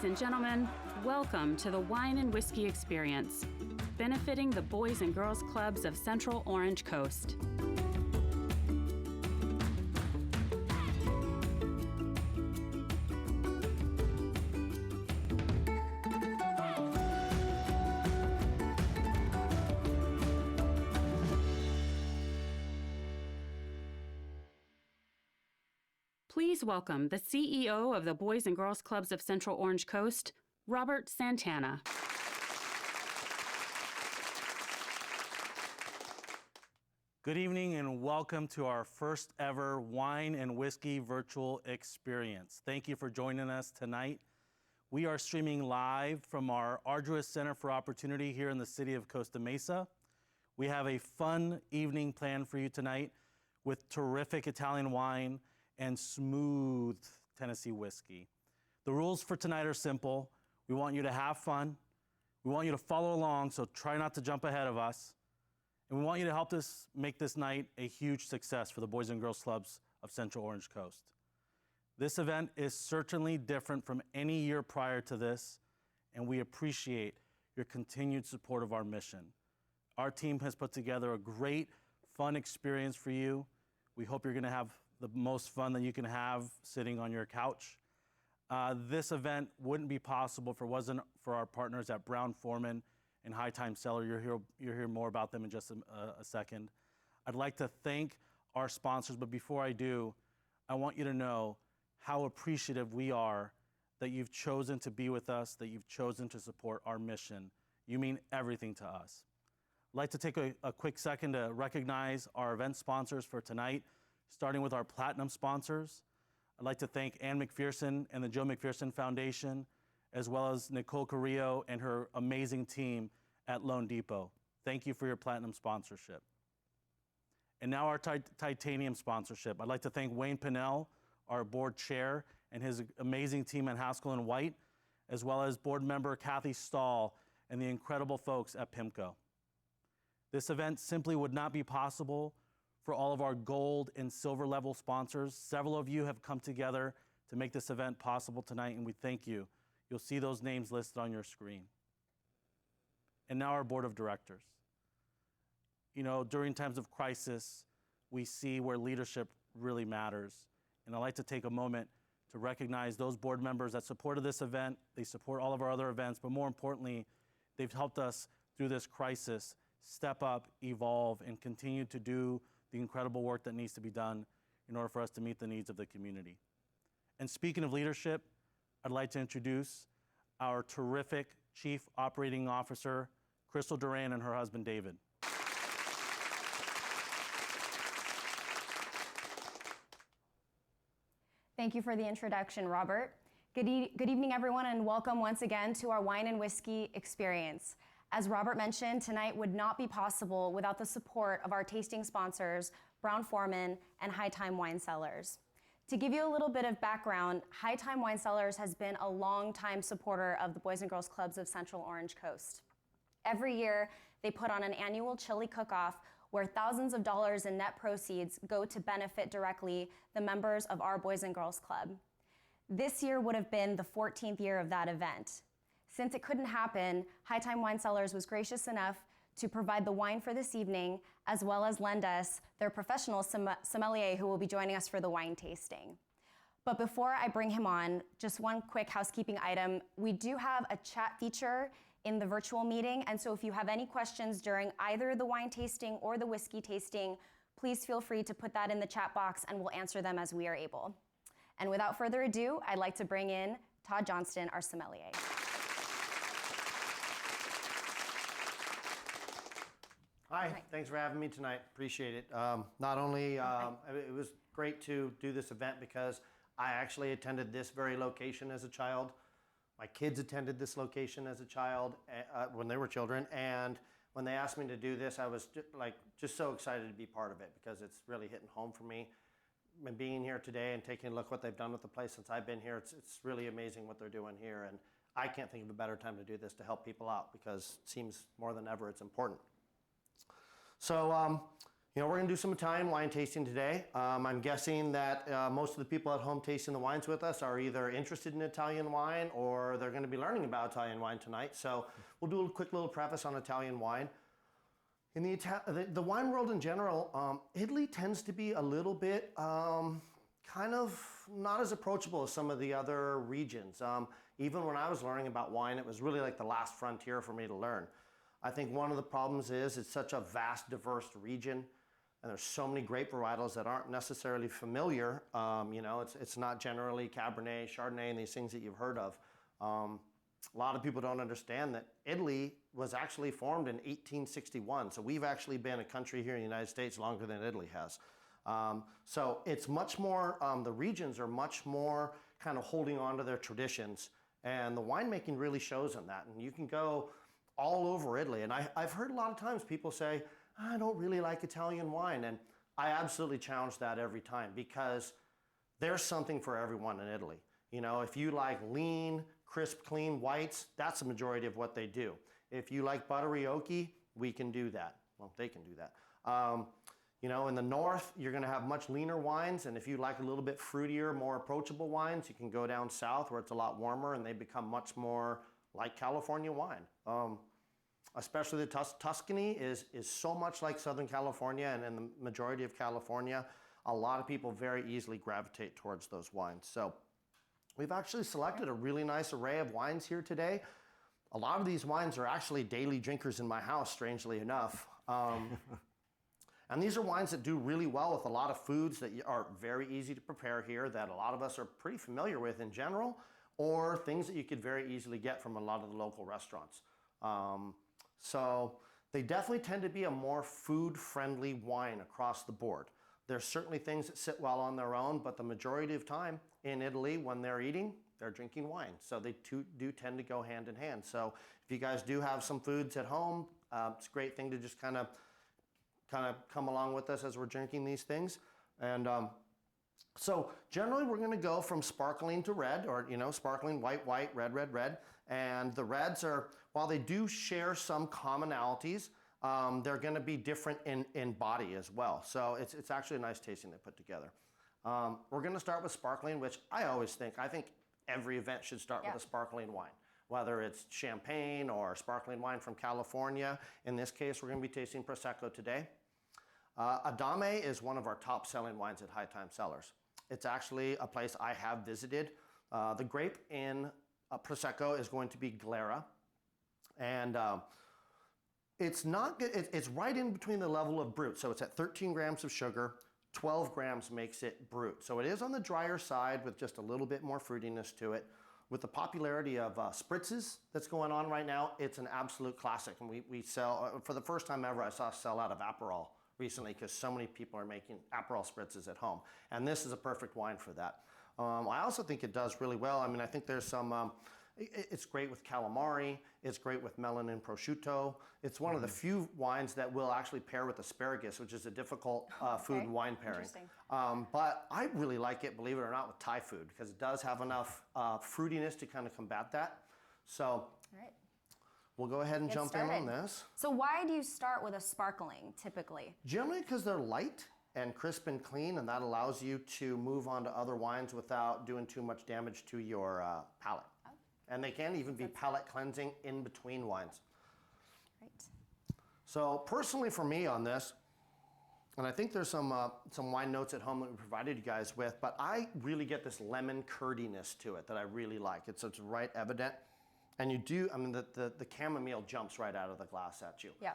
and gentlemen, welcome to the Wine and Whiskey Experience, benefiting the Boys and Girls Clubs of Central Orange Coast. Please welcome the CEO of the Boys and Girls Clubs of Central Orange Coast, Robert Santana. Good evening and welcome to our first ever Wine and Whiskey virtual experience. Thank you for joining us tonight. We are streaming live from our arduous Center for Opportunity here in the city of Costa Mesa. We have a fun evening planned for you tonight with terrific Italian wine and smooth Tennessee whiskey. The rules for tonight are simple. We want you to have fun. We want you to follow along, so try not to jump ahead of us. And we want you to help us make this night a huge success for the Boys and Girls Clubs of Central Orange Coast. This event is certainly different from any year prior to this, and we appreciate your continued support of our mission. Our team has put together a great, fun experience for you. We hope you're gonna have the most fun that you can have sitting on your couch. This event wouldn't be possible if it wasn't for our partners at Brown-Forman and High Time Cellar. You'll hear more about them in just a second. I'd like to thank our sponsors, but before I do, I want you to know how appreciative we are that you've chosen to be with us, that you've chosen to support our mission. You mean everything to us. I'd like to take a quick second to recognize our event sponsors for tonight, starting with our platinum sponsors. I'd like to thank Ann McPherson and the Joe McPherson Foundation, as well as Nicole Carrillo and her amazing team at Loan Depot. Thank you for your platinum sponsorship. And now our titanium sponsorship. I'd like to thank Wayne Pinnell, our board chair, and his amazing team at Haskell & White, as well as board member Kathy Stahl and the incredible folks at PIMCO. This event simply would not be possible for all of our gold and silver level sponsors. Several of you have come together to make this event possible tonight, and we thank you. You'll see those names listed on your screen. And now our board of directors. You know, during times of crisis, we see where leadership really matters. And I'd like to take a moment to recognize those board members that supported this event. They support all of our other events, but more importantly, they've helped us through this crisis step up, evolve, and continue to do the incredible work that needs to be done in order for us to meet the needs of the community. And speaking of leadership, I'd like to introduce our terrific Chief Operating Officer, Crystal Duran, and her husband, David. Thank you for the introduction, Robert. Good evening, everyone, and welcome once again to our Wine and Whiskey Experience. As Robert mentioned, tonight would not be possible without the support of our tasting sponsors, Brown-Forman and High Time Wine Cellars. To give you a little bit of background, High Time Wine Cellars has been a long-time supporter of the Boys and Girls Clubs of Central Orange Coast. Every year, they put on an annual chili cook-off where thousands of dollars in net proceeds go to benefit directly the members of our Boys and Girls Club. This year would have been the 14th year of that event. Since it couldn't happen, High Time Wine Cellars was gracious enough to provide the wine for this evening, as well as lend us their professional sommelier who will be joining us for the wine tasting. But before I bring him on, just one quick housekeeping item. We do have a chat feature in the virtual meeting, and so if you have any questions during either the wine tasting or the whiskey tasting, please feel free to put that in the chat box and we'll answer them as we are able. And without further ado, I'd like to bring in Todd Johnston, our sommelier. Hi, thanks for having me tonight. Appreciate it. Not only, it was great to do this event because I actually attended this very location as a child. My kids attended this location as a child when they were children, and when they asked me to do this, I was just so excited to be part of it because it's really hitting home for me. And being here today and taking a look what they've done with the place since I've been here, it's really amazing what they're doing here, and I can't think of a better time to do this to help people out because it seems more than ever it's important. So You know, we're gonna do some Italian wine tasting today. I'm guessing that most of the people at home tasting the wines with us are either interested in Italian wine or they're gonna be learning about Italian wine tonight. So we'll do a quick little preface on Italian wine. In the wine world in general, Italy tends to be a little bit kind of not as approachable as some of the other regions. Even when I was learning about wine, it was really like the last frontier for me to learn. I think one of the problems is it's such a vast, diverse region, and there's so many grape varietals that aren't necessarily familiar. You know, it's not generally Cabernet, Chardonnay, and these things that you've heard of. A lot of people don't understand that Italy was actually formed in 1861. So we've actually been a country here in the United States longer than Italy has. So it's much more, the regions are much more kind of holding on to their traditions. And the winemaking really shows in that. And you can go all over Italy. And I've heard a lot of times people say, I don't really like Italian wine. And I absolutely challenge that every time because there's something for everyone in Italy. You know, if you like lean, crisp, clean whites, that's the majority of what they do. If you like buttery oaky, we can do that. Well, they can do that. You know, in the north, you're gonna have much leaner wines, and if you like a little bit fruitier, more approachable wines, you can go down south where it's a lot warmer and they become much more like California wine. Especially the Tuscany is so much like Southern California, and in the majority of California, a lot of people very easily gravitate towards those wines. So we've actually selected a really nice array of wines here today. A lot of these wines are actually daily drinkers in my house, strangely enough. And these are wines that do really well with a lot of foods that are very easy to prepare here that a lot of us are pretty familiar with in general, or things that you could very easily get from a lot of the local restaurants. So they definitely tend to be a more food-friendly wine across the board. There's certainly things that sit well on their own, but the majority of time in Italy, when they're eating, they're drinking wine. So they do tend to go hand in hand. So if you guys do have some foods at home, it's a great thing to just kind of come along with us as we're drinking these things. And so generally we're gonna go from sparkling to red, or you know, sparkling, white, white, red, red, red. And the reds are, while they do share some commonalities, they're gonna be different in body as well. So it's actually a nice tasting they put together. We're gonna start with sparkling, which I think every event should start with a sparkling wine. Whether it's champagne or sparkling wine from California. In this case, we're gonna be tasting Prosecco today. Adame is one of our top selling wines at High Time Cellars. It's actually a place I have visited. The grape in Prosecco is going to be Glera. And it's right in between the level of Brut. So it's at 13 grams of sugar, 12 grams makes it Brut. So it is on the drier side with just a little bit more fruitiness to it. With the popularity of spritzes that's going on right now, it's an absolute classic. And we sell, for the first time ever, I saw us sell out of Aperol recently because so many people are making Aperol spritzes at home. And this is a perfect wine for that. I also think it does really well. I mean, I think there's some, it's great with calamari. It's great with melon and prosciutto. It's one of the few wines that will actually pair with asparagus, which is a difficult food and wine pairing. But I really like it, believe it or not, with Thai food because it does have enough fruitiness to kind of combat that. So we'll go ahead and jump in on this. So why do you start with a sparkling typically? Generally because they're light and crisp and clean, and that allows you to move on to other wines without doing too much damage to your palate. And they can even be palate cleansing in between wines. Right. So personally for me on this, and I think there's some wine notes at home that we provided you guys with, but I really get this lemon curdiness to it that I really like. It's right evident. And you do, I mean, the chamomile jumps right out of the glass at you. Yeah.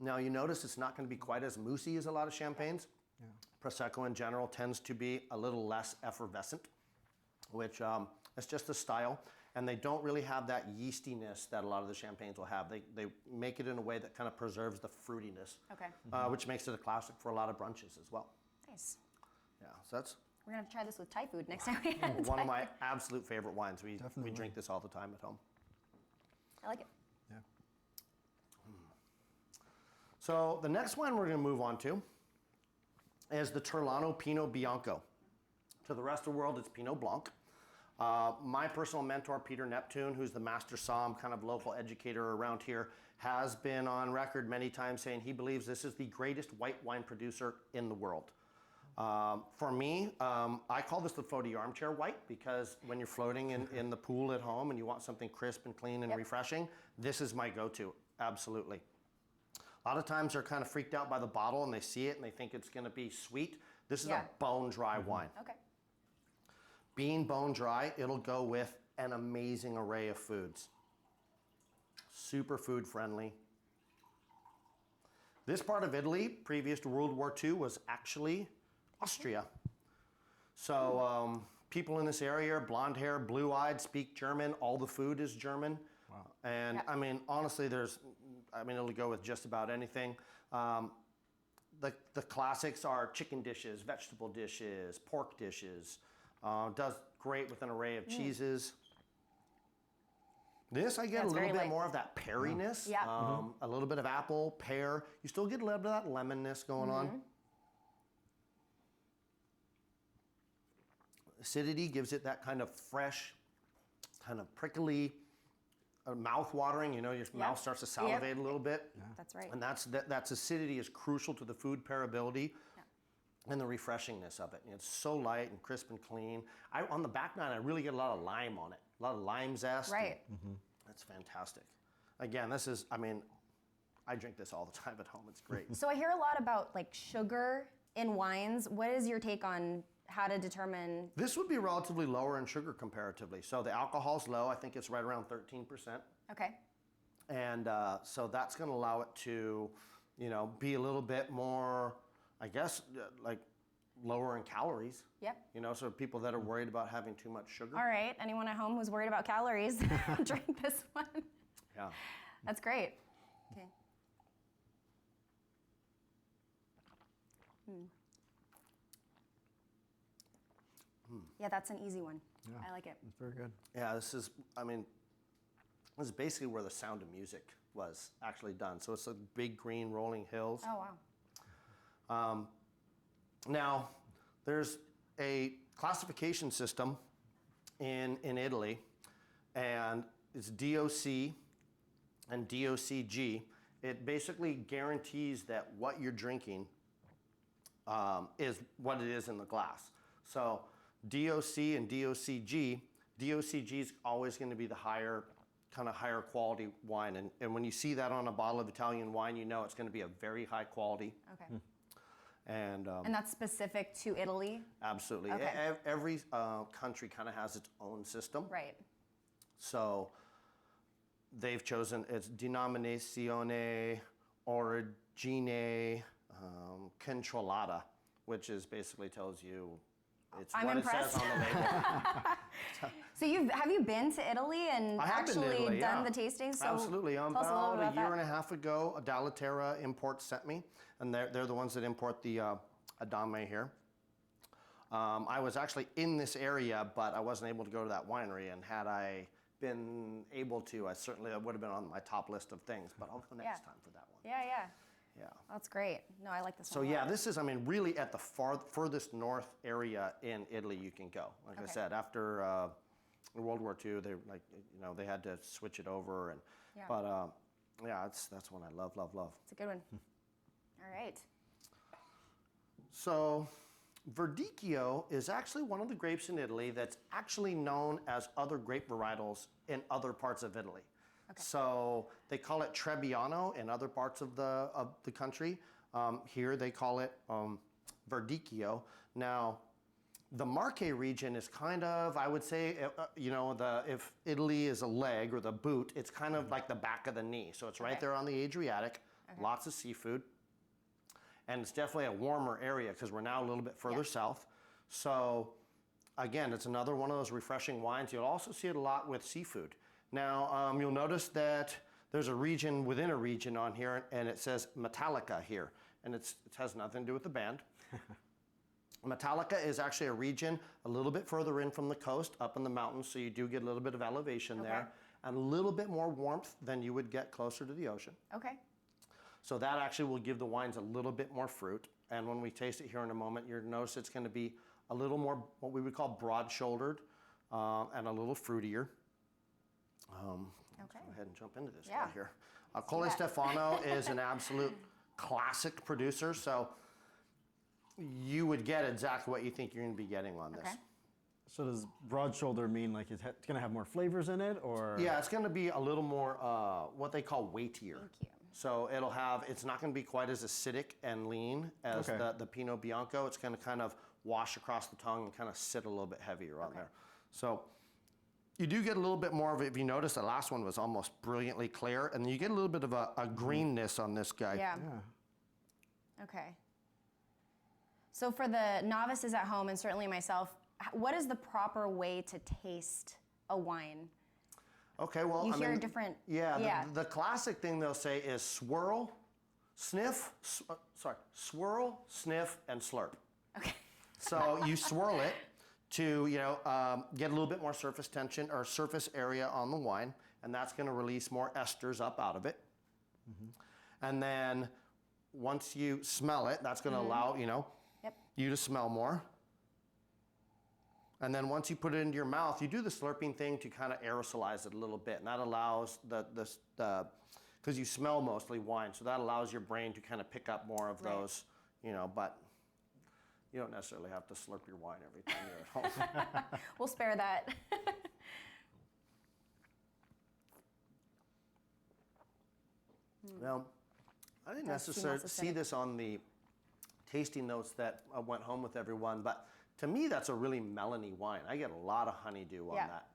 Now you notice it's not going to be quite as moussey as a lot of champagnes. Yeah. Prosecco in general tends to be a little less effervescent, which it's just the style. And they don't really have that yeastiness that a lot of the champagnes will have. They make it in a way that kind of preserves the fruitiness, which makes it a classic for a lot of brunches as well. Nice. Yeah, so that's... We're going to try this with Thai food next time we have one of my absolute favorite wines. We drink this all the time at home. I like it. Yeah. So the next wine we're going to move on to is the Turlano Pinot Bianco. To the rest of the world, it's Pinot Blanc. My personal mentor, Peter Neptune, who's the master somm, kind of local educator around here, has been on record many times saying he believes this is the greatest white wine producer in the world. For me, I call this the floaty armchair white because when you're floating in the pool at home and you want something crisp and clean and refreshing, this is my go-to, absolutely. A lot of times they're kind of freaked out by the bottle and they see it and they think it's going to be sweet. This is a bone dry wine. Okay. Being bone dry, it'll go with an amazing array of foods. Super food friendly. This part of Italy, previous to World War II, was actually Austria. So people in this area, blonde hair, blue eyed, speak German. All the food is German. Wow. And I mean, honestly, it'll go with just about anything. The classics are chicken dishes, vegetable dishes, pork dishes. Does great with an array of cheeses. This, I get a little bit more of that peariness. Yeah. A little bit of apple, pear. You still get a little bit of that lemonness going on. Acidity gives it that kind of fresh, kind of prickly, mouth watering. You know, your mouth starts to salivate a little bit. That's right. And that's acidity is crucial to the food pairability. And the refreshingness of it. And it's so light and crisp and clean. On the back nine, I really get a lot of lime on it. A lot of lime zest. Right. That's fantastic. Again, this is, I mean, I drink this all the time at home. It's great. So I hear a lot about like sugar in wines. What is your take on how to determine? This would be relatively lower in sugar comparatively. So the alcohol's low. I think it's right around 13%. Okay. And so that's going to allow it to, you know, be a little bit more, I guess, like lower in calories. Yep. You know, so people that are worried about having too much sugar. All right. Anyone at home who's worried about calories, drink this one. Yeah. That's great. Okay. Yeah, that's an easy one. Yeah. I like it. It's very good. Yeah, this is basically where the Sound of Music was actually done. So it's a big green rolling hills. Oh, wow. Now, there's a classification system in Italy, and it's DOC and DOCG. It basically guarantees that what you're drinking is what it is in the glass. So DOC and DOCG is always going to be the higher quality wine. And when you see that on a bottle of Italian wine, you know it's going to be a very high quality. Okay. And that's specific to Italy? absolutely. Okay. Every country kind of has its own system. Right. So they've chosen its denominazione origine controllata, which is basically tells you it's I'm what impressed. it says on the label. So have you been to Italy and I have been to actually Italy, done yeah. the tasting? So Absolutely. tell us a little About bit a about year that. and a half ago, Dallaterra Imports sent me, and they're the ones that import the Adame here. I was actually in this area, but I wasn't able to go to that winery, and had I been able to, that would have been on my top list of things, but I'll go next time for that one. Yeah, yeah. Yeah. That's great. No, I like this So one. a yeah, lot. this is, really at the furthest north area in Italy you can go. Like I Okay. said, after World War II, they had to switch it over, and Yeah. but yeah, that's one I love. It's a good one. All right. So Verdicchio is actually one of the grapes in Italy that's actually known as other grape varietals in other parts of Italy. So they call it Trebbiano in other parts of the country. Here they call it Verdicchio. Now, the Marche region is kind of, I would say, if Italy is a leg or the boot, it's kind of like the back of the knee. So it's right there on the Adriatic, lots of seafood. And it's definitely a warmer area because we're now a little bit further south. So again, it's another one of those refreshing wines. You'll also see it a lot with seafood. Now, you'll notice that there's a region within a region on here, and it says Metallica here. And it has nothing to do with the band. Metallica is actually a region a little bit further in from the coast, up in the mountains, so you do get a little bit of elevation there, and a little bit more warmth than you would get closer to the ocean. Okay. So that actually will give the wines a little bit more fruit. And when we taste it here in a moment, you'll notice it's going to be a little more what we would call broad-shouldered. and a little fruitier. Let's go ahead and jump into this guy here. Colle Stefano is an absolute classic producer, so you would get exactly what you think you're going to be getting on this. So does broad shoulder mean like it's going to have more flavors in it, or? Yeah, it's going to be a little more what they call weightier. Thank you. So it's not going to be quite as acidic and lean as the Pinot Bianco. It's going to kind of wash across the tongue and kind of sit a little bit heavier on there. So you do get a little bit more of it. If you notice, the last one was almost brilliantly clear, and you get a little bit of a greenness on this guy. Yeah. Okay. So for the novices at home, and certainly myself, what is the proper way to taste a wine? Okay, well, you hear different. Yeah. The classic thing they'll say is swirl, sniff, swirl, sniff, and slurp. Okay. So you swirl it to get a little bit more surface tension or surface area on the wine, and that's going to release more esters up out of it. And then once you smell it, that's going to allow you to smell more. And then once you put it into your mouth, you do the slurping thing to kind of aerosolize it a little bit, and that allows because you smell mostly wine, so that allows your brain to kind of pick up more of those, but you don't necessarily have to slurp your wine every time you're at home. We'll spare that. Well, I didn't necessarily see this on the tasting notes that I went home with everyone, but to me, that's a really melony wine. I get a lot of honeydew on that.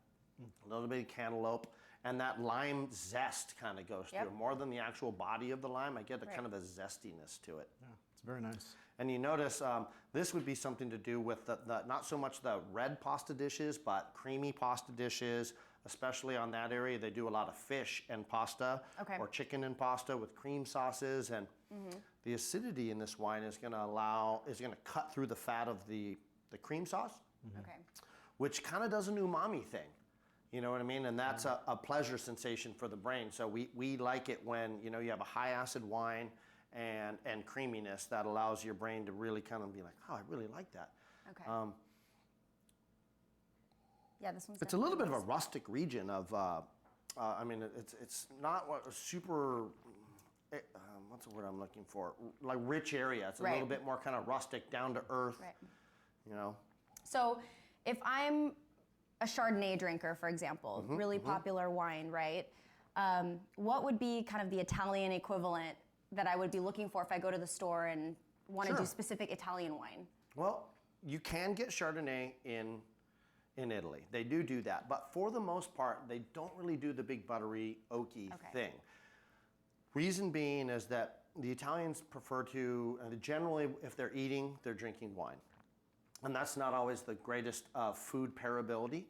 A little bit of cantaloupe, and that lime zest kind of goes through. More than the actual body of the lime, I get a kind of a zestiness to it. Yeah, it's very nice. And you notice this would be something to do with the not so much the red pasta dishes, but creamy pasta dishes, especially on that area. They do a lot of fish and pasta or chicken and pasta with cream sauces, and the acidity in this wine is going to cut through the fat of the cream sauce, which kind of does an umami thing. You know what I mean? And that's a pleasure sensation for the brain. So we like it when you have a high acid wine and creaminess that allows your brain to really kind of be like, oh, I really like that. Okay. Yeah, this one's. It's a little bit of a rustic region of. I mean, it's not a super. What's the word I'm looking for? Like rich area. It's a little bit more kind of rustic, down to earth. Right. So, if I'm a Chardonnay drinker, for example, really popular wine, right? What would be kind of the Italian equivalent that I would be looking for if I go to the store and want to do specific Italian wine? Well, you can get Chardonnay in Italy. They do that, but for the most part, they don't really do the big buttery, oaky thing. Reason being is that the Italians prefer to, generally, if they're eating, they're drinking wine. And that's not always the greatest food pairability.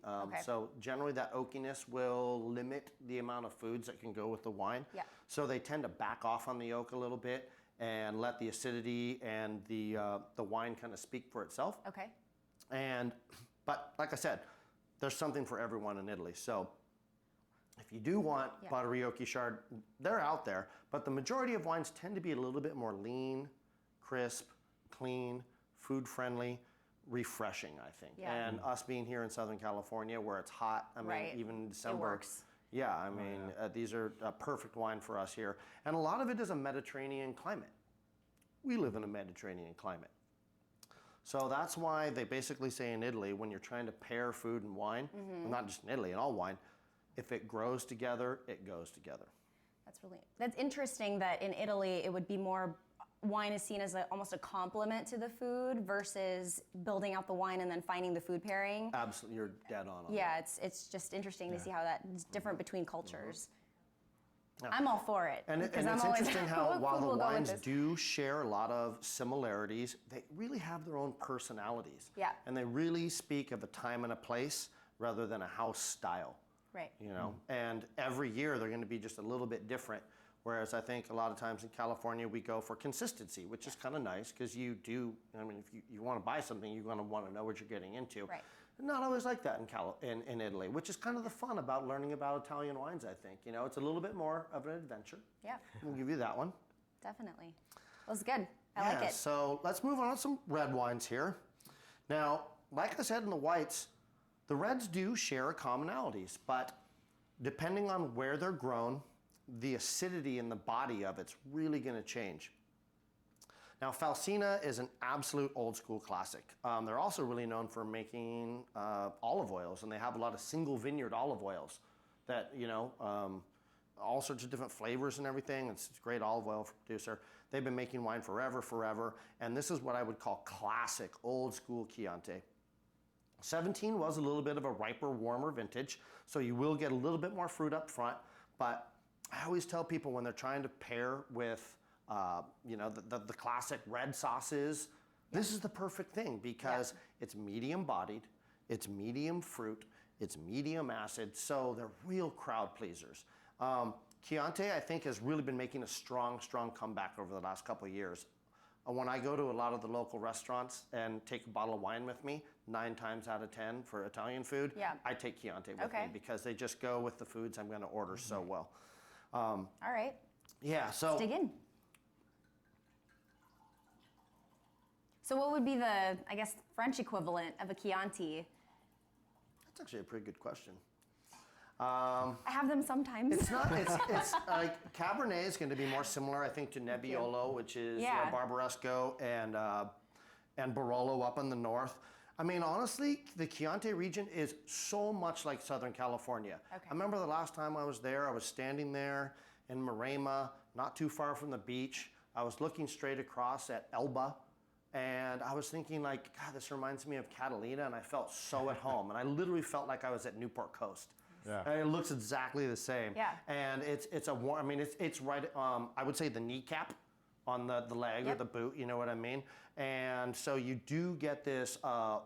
So generally that oakiness will limit the amount of foods that can go with the wine. So they tend to back off on the oak a little bit and let the acidity and the wine kind of speak for itself. But like I said, there's something for everyone in Italy. So if you do want buttery oaky Chard, they're out there. But the majority of wines tend to be a little bit more lean, crisp, clean, food friendly, refreshing, I think. And us being here in Southern California where it's hot, I mean, even in December. It works. Yeah, I mean, these are a perfect wine for us here. And a lot of it is a Mediterranean climate. We live in a Mediterranean climate. So that's why they basically say in Italy, when you're trying to pair food and wine, well, not just in Italy, in all wine, if it grows together, it goes together. That's interesting that in Italy it would be more, wine is seen as almost a complement to the food versus building out the wine and then finding the food pairing. Absolutely, you're dead on. Yeah, it's just interesting to see how that's different between cultures. I'm all for it. And it's interesting how while the wines do share a lot of similarities, they really have their own personalities. Yeah. And they really speak of a time and a place rather than a house style. Right. You know, and every year they're going to be just a little bit different. Whereas I think a lot of times in California we go for consistency, which is kind of nice because you do. I mean, if you want to buy something, you're going to want to know what you're getting into. Right. Not always like that in Italy, which is kind of the fun about learning about Italian wines. I think it's a little bit more of an adventure. Yeah. We'll give you that one. Definitely. That was good. I like it. So let's move on to some red wines here. Now, like I said in the whites, The reds do share commonalities, but depending on where they're grown, the acidity in the body of it's really going to change. Now, Falsina is an absolute old school classic. They're also really known for making olive oils, and they have a lot of single vineyard olive oils that, all sorts of different flavors and everything. It's a great olive oil producer. They've been making wine forever, and this is what I would call classic, old school Chianti. 17 was a little bit of a riper, warmer vintage, so you will get a little bit more fruit up front, but I always tell people when they're trying to pair with the classic red sauces, this is the perfect thing because it's medium bodied, it's medium fruit, it's medium acid, so they're real crowd pleasers. Chianti, I think, has really been making a strong comeback over the last couple of years. When I go to a lot of the local restaurants and take a bottle of wine with me, 9 times out of 10 for Italian food, I take Chianti with me because they just go with the foods I'm going to order so well. All right. Yeah, so let's dig in. So what would be the, I guess, French equivalent of a Chianti? That's actually a pretty good question. I have them sometimes. It's not. It's like Cabernet is going to be more similar, I think, to Nebbiolo, which is Barbaresco and Barolo up in the north. I mean, honestly, the Chianti region is so much like Southern California. Okay. I remember the last time I was there, I was standing there in Marema, not too far from the beach. I was looking straight across at Elba, and I was thinking, like, God, this reminds me of Catalina, and I felt so at home. And I literally felt like I was at Newport Coast. Yeah. And it looks exactly the same. Yeah. And it's a warm, I mean, it's right, I would say the kneecap on the leg or the boot, you know what I mean? And so you do get this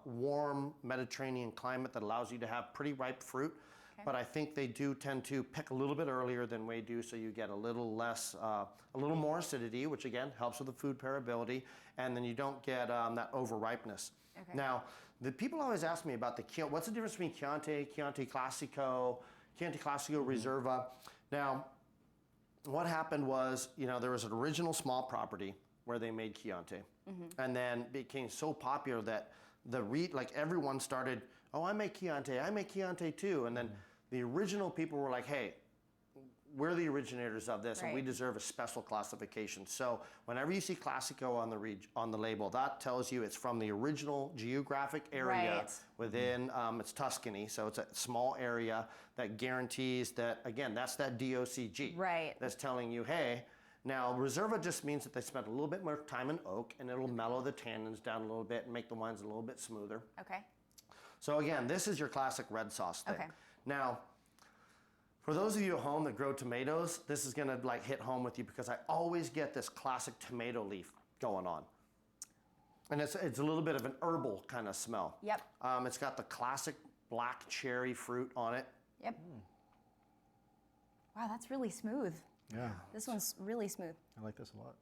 warm Mediterranean climate that allows you to have pretty ripe fruit. Okay. But I think they do tend to pick a little bit earlier than we do, so you get a little less, a little more acidity, which again helps with the food pairability, and then you don't get that over ripeness. Okay. Now, the people always ask me about what's the difference between Chianti, Chianti Classico, Chianti Classico Reserva. Now, what happened was, there was an original small property where they made Chianti, and then it became so popular that everyone started, oh, I make Chianti too, and then the original people were like, hey, we're the originators of this, and we deserve a special classification. So whenever you see Classico on the label, that tells you it's from the original geographic area within it's Tuscany. So it's a small area that guarantees that, again, that's that DOCG. Right. That's telling you, hey, now Reserva just means that they spent a little bit more time in oak, and it'll mellow the tannins down a little bit and make the wines a little bit smoother. Okay. So again, this is your classic red sauce thing. Okay. Now, for those of you at home that grow tomatoes, this is gonna hit home with you because I always get this classic tomato leaf going on. And it's a little bit of an herbal kind of smell. Yep. It's got the classic black cherry fruit on it. Yep. Wow, that's really smooth. Yeah. This one's really smooth. I like this a lot.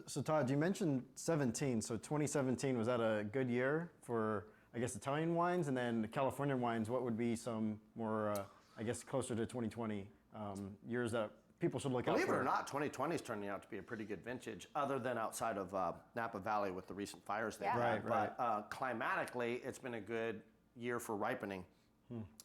So Todd, you mentioned 17. So 2017, was that a good year for, I guess, Italian wines? And then Californian wines, what would be some more, I guess, closer to 2020 years that people should look out for? Believe it or not, 2020 is turning out to be a pretty good vintage, other than outside of Napa Valley with the recent fires they've had. Right. But climatically, it's been a good year for ripening.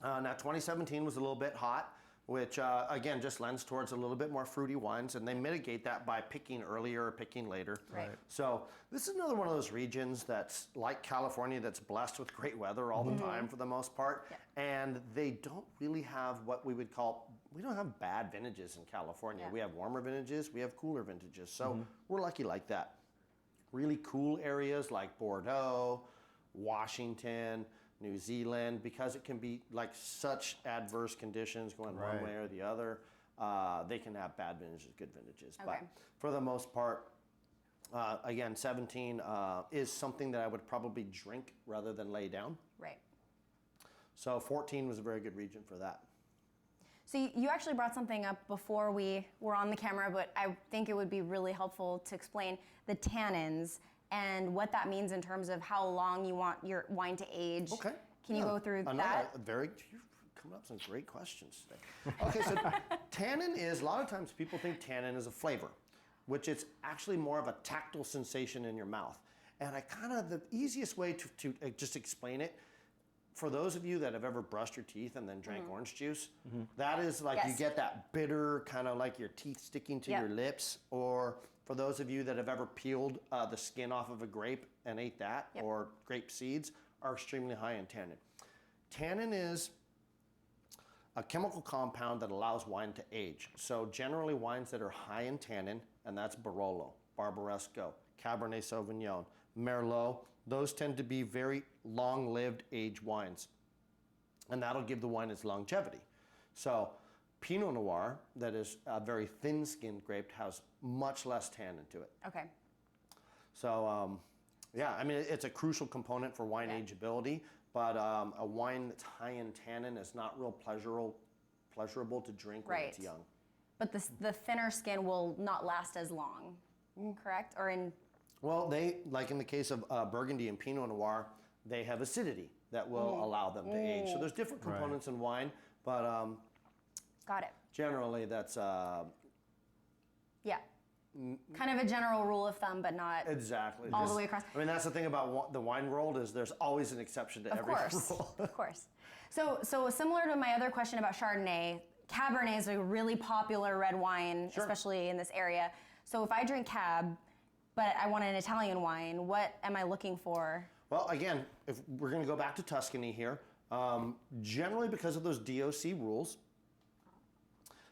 Now, 2017 was a little bit hot, which again just lends towards a little bit more fruity wines, and they mitigate that by picking earlier or picking later. Right. So this is another one of those regions that's like California, that's blessed with great weather all the time for the most part, and they don't really have what we would call, we don't have bad vintages in California. We have warmer vintages, we have cooler vintages, so we're lucky like that. Really cool areas like Bordeaux, Washington, New Zealand, because it can be like such adverse conditions going one way or the other, they can have bad vintages, good vintages. Okay. But for the most part, again, 17 is something that I would probably drink rather than lay down. Right. So 14 was a very good region for that. So you actually brought something up before we were on the camera, but I think it would be really helpful to explain the tannins and what that means in terms of how long you want your wine to age. Okay. Can you go through that? You're coming up with some great questions today. Okay, so tannin is, a lot of times people think tannin is a flavor, which it's actually more of a tactile sensation in your mouth. And the easiest way to just explain it, for those of you that have ever brushed your teeth and then drank orange juice, that is like you Yes. get that bitter kind of like your teeth sticking to Yep. your lips. Or for those of you that have ever peeled the skin off of a grape and ate that, Yep. or grape seeds, are extremely high in tannin. Tannin is a chemical compound that allows wine to age. So generally wines that are high in tannin, and that's Barolo, Barbaresco, Cabernet Sauvignon, Merlot, those tend to be very long-lived aged wines. And that'll give the wine its longevity. So Pinot Noir, that is a very thin-skinned grape, has much less tannin to it. Okay. So yeah, I mean, it's a crucial component for wine Yeah. ageability, but a wine that's high in tannin is not real pleasurable to drink when it's Right. young. But the thinner skin will not last as long, correct? Or in Well, they, like in the case of Burgundy and Pinot Noir, they have acidity that will allow them to age. So there's different components in wine, but got it. generally that's Yeah. Kind of a general rule of thumb, but not exactly. all the way across. I mean, that's the thing about the wine world is there's always an exception to Of every course, rule. of course. So similar to my other question about Chardonnay, Cabernet is a really popular red wine, Sure. especially in this area. So if I drink Cab, but I want an Italian wine, what am I looking for? Well, again, if we're going to go back to Tuscany here, generally because of those DOC rules,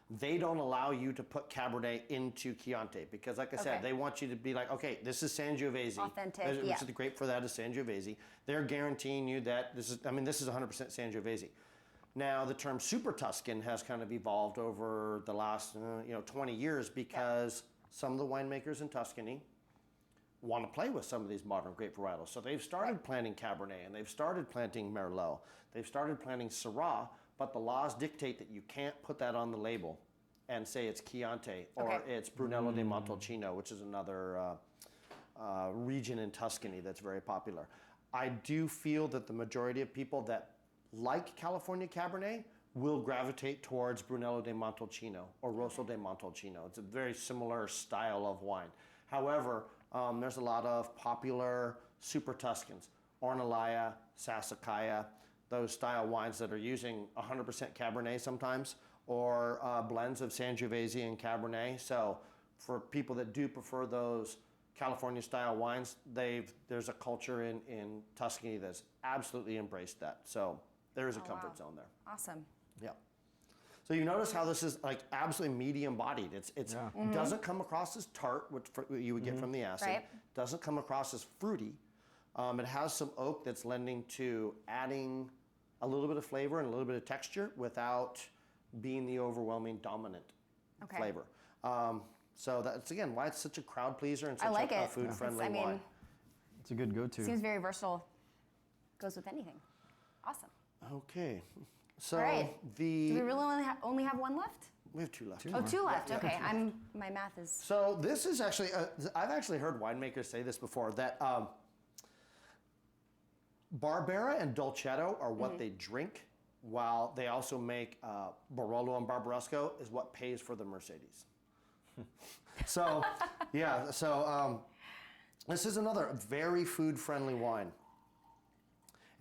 they don't allow you to put Cabernet into Chianti because, like I said, Okay. they want you to be like, okay, this is Sangiovese. Authentic, Which yeah. is great for that is Sangiovese. They're guaranteeing you that this is 100% Sangiovese. Now, the term Super Tuscan has kind of evolved over the last 20 years because some of the winemakers in Tuscany want to play with some of these modern grape varietals. So they've started planting Cabernet and they've started planting Merlot. They've started planting Syrah, but the laws dictate that you can't put that on the label and say it's Chianti or Okay. it's Brunello di Montalcino, which is another region in Tuscany that's very popular. I do feel that the majority of people that like California Cabernet will gravitate towards Brunello di Montalcino or Rosso di Montalcino. It's a very similar style of wine. However, there's a lot of popular Super Tuscans, Ornellaia, Sassicaia, those style wines that are using 100% Cabernet sometimes, or blends of Sangiovese and Cabernet. So for people that do prefer those California style wines, there's a culture in Tuscany that's absolutely embraced that. So there is a comfort zone there. Awesome. Yeah. So you notice how this is like absolutely medium bodied. It doesn't come across as tart, which you would get from the acid. Right. Doesn't come across as fruity. It has some oak that's lending to adding a little bit of flavor and a little bit of texture without being the overwhelming dominant Okay. flavor. So that's again why it's such a crowd pleaser and I such like a it. food-friendly I mean, wine. It's a good go-to. seems very versatile. Goes with anything. Awesome. Okay. So All right. Do we really only have one left? we have two left. Oh, two left. Okay. My math is. So this is actually, I've actually heard winemakers say this before, that Barbera and Dolcetto are what they drink, while they also make Barolo and Barbaresco is what pays for the Mercedes. So, yeah, so this is another very food-friendly wine.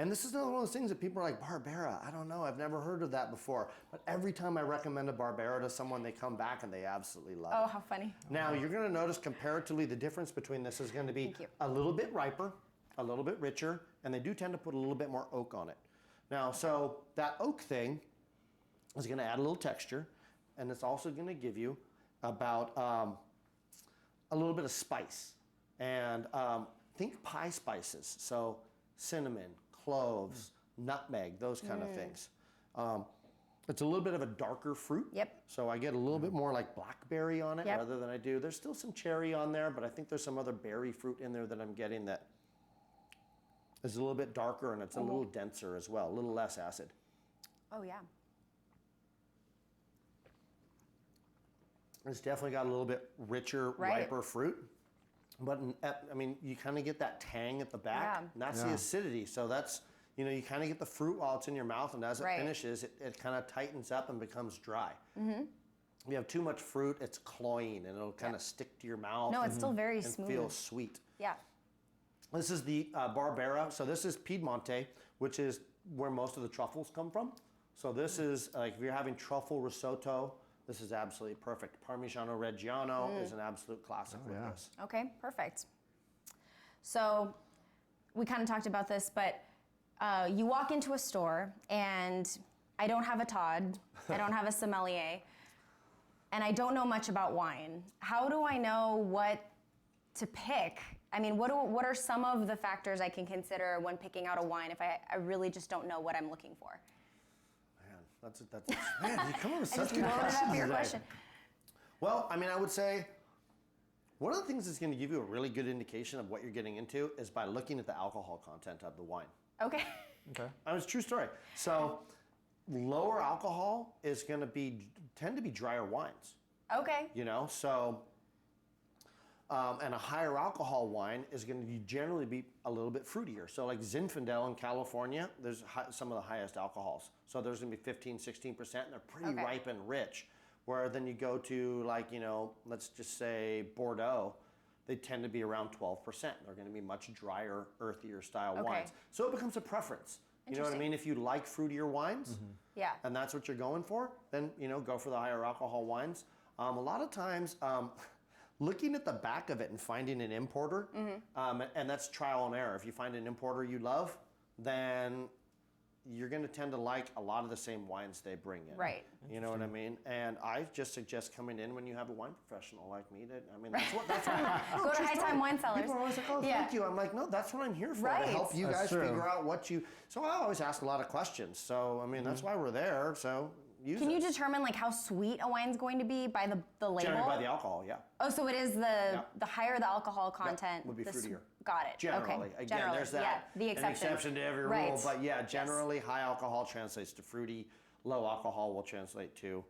And this is another one of those things that people are like, Barbera, I don't know, I've never heard of that before. But every time I recommend a Barbera to someone, they come back and they absolutely love Oh, it. how funny. Now, you're going to notice comparatively the difference between this is going to be Thank you. a little bit riper, a little bit richer, and they do tend to put a little bit more oak on it. Now, so that oak thing is going to add a little texture, and it's also going to give you about a little bit of spice. And think pie spices, so cinnamon, cloves, nutmeg, those kind of things. It's a little bit of a darker fruit. Yep. So I get a little bit more like blackberry on it Yep. rather than I do. There's still some cherry on there, but I think there's some other berry fruit in there that I'm getting that is a little bit darker and it's a little denser as well, a little less acid. Oh, yeah. It's definitely got a little bit richer, Right. riper fruit. But I mean, you kind of get that tang at the back, Yeah. and that's the acidity. So that's, you kind of get the fruit while it's in your mouth, and as it Right. finishes, it kind of tightens up and becomes dry. If you have too much fruit, it's cloying, and it'll kind of stick to your mouth. No, it's still very and smooth. feel sweet. Yeah. This is the Barbera. So this is Piedmonte, which is where most of the truffles come from. So this is, like, if you're having truffle risotto, this is absolutely perfect. Parmigiano Reggiano is an absolute classic with this. Okay, perfect. So we kind of talked about this, but you walk into a store and I don't have a Todd, I don't have a sommelier, and I don't know much about wine. How do I know what to pick? I mean, what are some of the factors I can consider when picking out a wine if I really just don't know what I'm looking for? Man, you come up with such good Loaded questions up your today. question. Well, I mean, I would say one of the things that's going to give you a really good indication of what you're getting into is by looking at the alcohol content of the wine. Okay. Okay. I mean, it's a true story. So lower alcohol is going to tend to be drier wines, Okay. you know? So, and a higher alcohol wine is going to generally be a little bit fruitier. So like Zinfandel in California, there's some of the highest alcohols. So there's going to be 15, 16%, and they're pretty Okay. ripe and rich. Where then you go to, like, you know, let's just say Bordeaux, they tend to be around 12%. They're going to be much drier, earthier style Okay. wines. So it becomes a preference. You know what I Interesting. mean? If you like fruitier wines, Yeah. and that's what you're going for, then, you know, go for the higher alcohol wines. A lot of times, looking at the back of it and finding an importer, and that's trial and error. If you find an importer you love, then you're going to tend to like a lot of the same wines they bring in. Right. You know what I mean? And I just suggest coming in when you have a wine professional like me. I mean, that's what. Go to High Time Wine Cellars. People are always like, "Oh, Yeah. thank you." I'm like, "No, that's what I'm here for, Right. to help you That's guys true. figure out what you." So I always ask a lot of questions. So I mean, that's why we're there. So use Can you us. determine like how sweet a wine's going to be by the label? Generally by the alcohol, yeah. Oh, so it is the higher the alcohol content, would be the fruitier. Got it. Generally, Okay. again, Generally, there's that yeah, the an exception. exception to every Right. rule, but yeah, Yes. generally high alcohol translates to fruity. Low alcohol will translate to.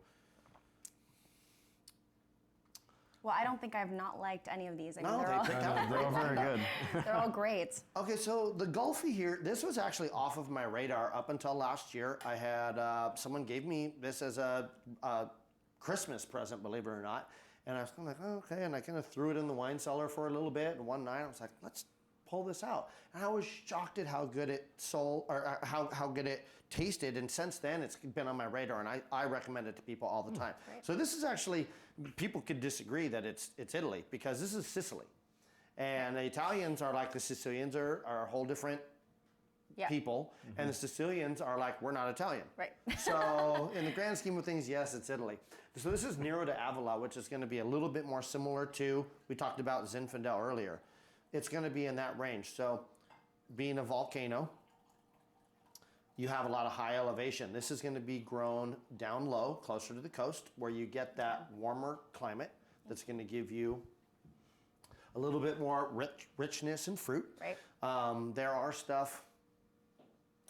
Well, I don't think I've not liked any of these. I mean, No, they're they all picked out a They're all very good. they're all great. Okay, so the Gulfy here, this was actually off of my radar up until last year. I had someone gave me this as a Christmas present, believe it or not, and I was kind of like, oh, okay, and I kind of threw it in the wine cellar for a little bit. And one night I was like, let's pull this out, and I was shocked at how good it sold, or how good it tasted. And since then, it's been on my radar, and I recommend it to people all the time. Great. So this is actually, people could disagree that it's Italy, because this is Sicily. And the Italians are like the Sicilians are a whole different Yeah. people, and the Sicilians are like, we're not Italian. Right. So in the grand scheme of things, yes, it's Italy. So this is Nero d'Avola, which is going to be a little bit more similar to, we talked about Zinfandel earlier. It's going to be in that range. So being a volcano, you have a lot of high elevation. This is going to be grown down low, closer to the coast, where you get that warmer climate that's going to give you a little bit more richness and fruit. Right. There are stuff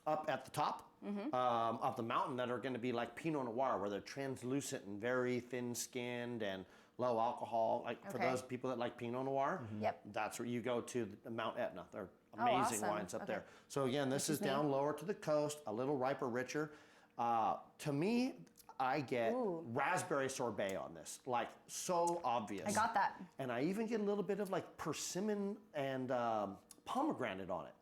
up at the top of the mountain that are going to be like Pinot Noir, where they're translucent and very thin-skinned and low alcohol. Like for Okay. those people that like Pinot Noir, Yep. that's where you go to Mount Etna. They're Oh, amazing awesome. wines up Okay. there. So again, this is down lower to the coast, a little riper, richer. To me, I get Ooh. raspberry sorbet on this, like so obvious. I got that. And I even get a little bit of like persimmon and pomegranate on it.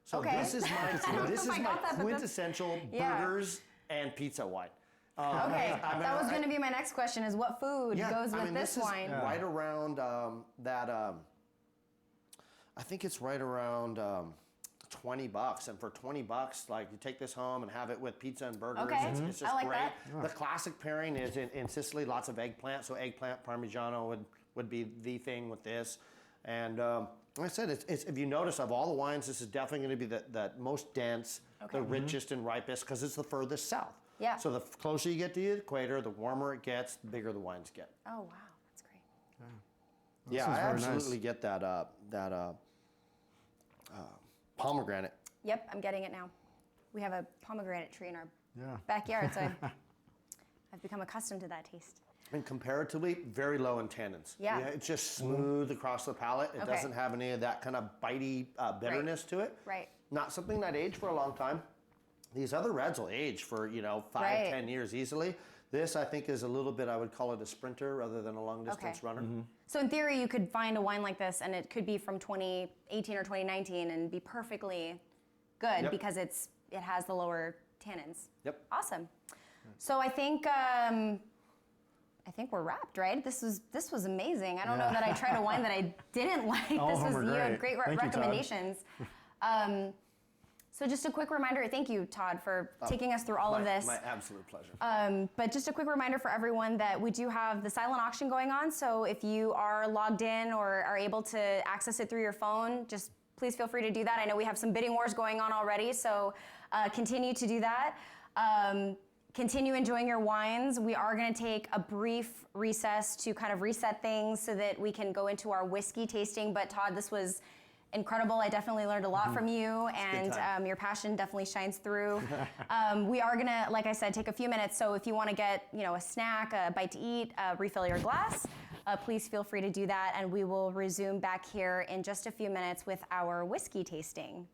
So Okay. this is I my don't know this if is I my got that, but that's- quintessential Yeah. burgers and pizza wine. Okay. I mean, That was going to be my next question: is what food goes with this is wine? right around I think it's right around $20, and for $20, like you take this home and have it with pizza and burgers. Okay. It's just I like great. that. The classic pairing is in Sicily, lots of eggplant. So eggplant Parmigiano would be the thing with this. And like I said, it's if you notice of all the wines, this is definitely going to be the most dense, the richest and ripest, because it's the furthest south. Yeah. So the closer you get to the equator, the warmer it gets, the bigger the wines get. Oh wow, that's great. Yeah, is I very nice. absolutely get that pomegranate. Yep, I'm getting it now. We have a pomegranate tree in our Yeah. backyard, so I've become accustomed to that taste. And comparatively, very low in tannins. Yeah. It's just smooth across the palate. It Okay. doesn't have any of that kind of bitey bitterness to it. Right. Not something that aged for a long time. These other reds will age for, 5, Right. 10 years easily. This, I think, is a little bit, I would call it a sprinter rather than a long distance Okay. runner. So in theory, you could find a wine like this, and it could be from 2018 or 2019 and be perfectly good Yep. because it's it has the lower tannins. Yep. Awesome. So I think we're wrapped, right? This was amazing. I don't know that I tried a wine that I didn't like. All This of them was were you had great. great Thank you, Todd. recommendations. So just a quick reminder, thank you, Todd, for taking us through all of this. My absolute pleasure. But just a quick reminder for everyone that we do have the silent auction going on. So if you are logged in or are able to access it through your phone, just please feel free to do that. I know we have some bidding wars going on already, so continue to do that. Continue enjoying your wines. We are going to take a brief recess to kind of reset things so that we can go into our whiskey tasting. But Todd, this was incredible. I definitely learned a lot from you, and your passion definitely shines through. We are gonna, like I said, take a few minutes. So if you want to get, a snack, a bite to eat, refill your glass, please feel free to do that, and we will resume back here in just a few minutes with our whiskey tasting.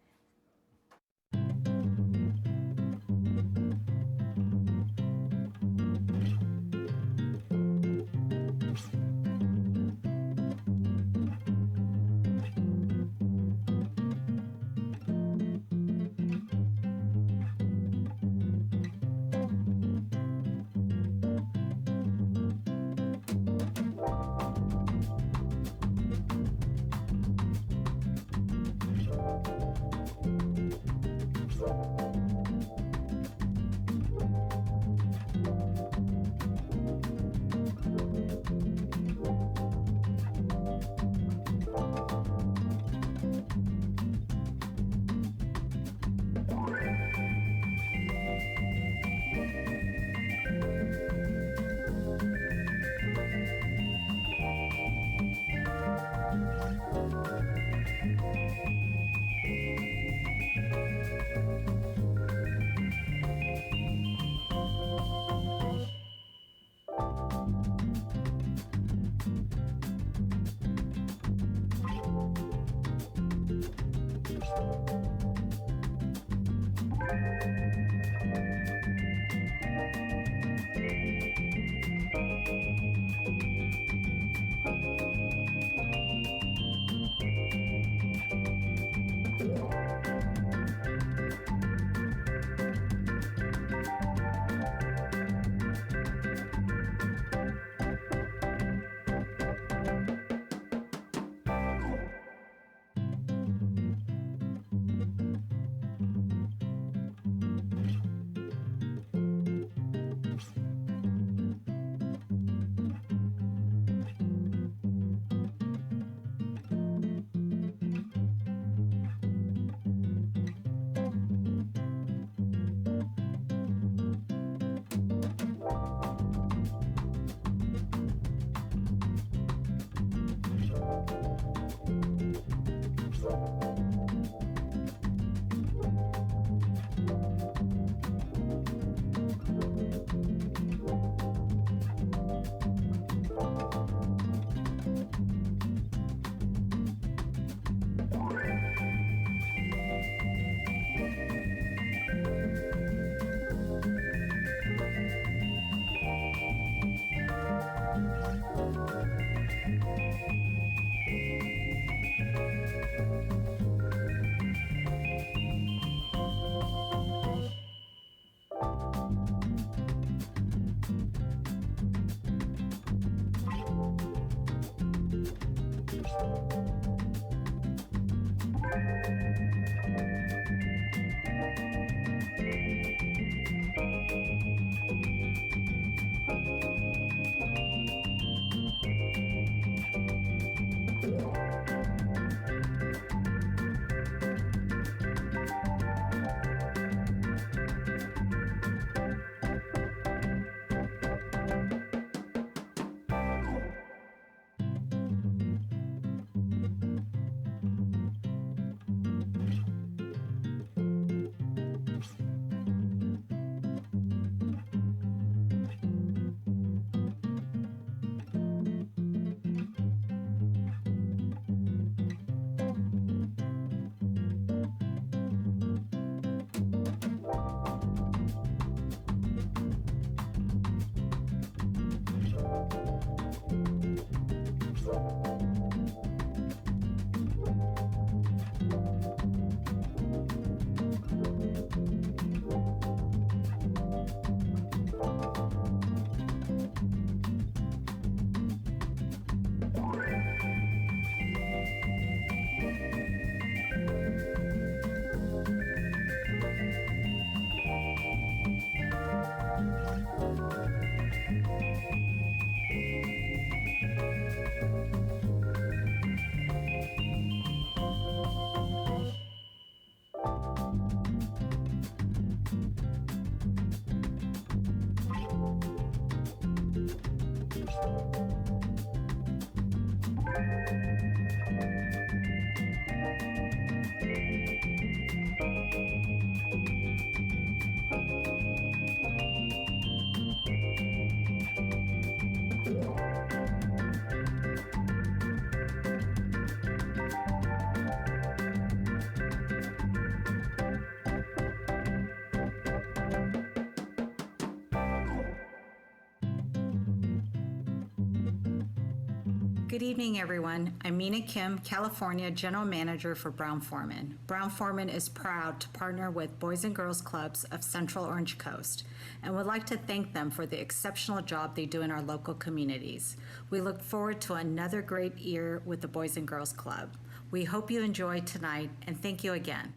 Good evening, everyone. I'm Mina Kim, California General Manager for Brown-Forman. Brown-Forman is proud to partner with Boys and Girls Clubs of Central Orange Coast and would like to thank them for the exceptional job they do in our local communities. We look forward to another great year with the Boys and Girls Club. We hope you enjoy tonight, and thank you again.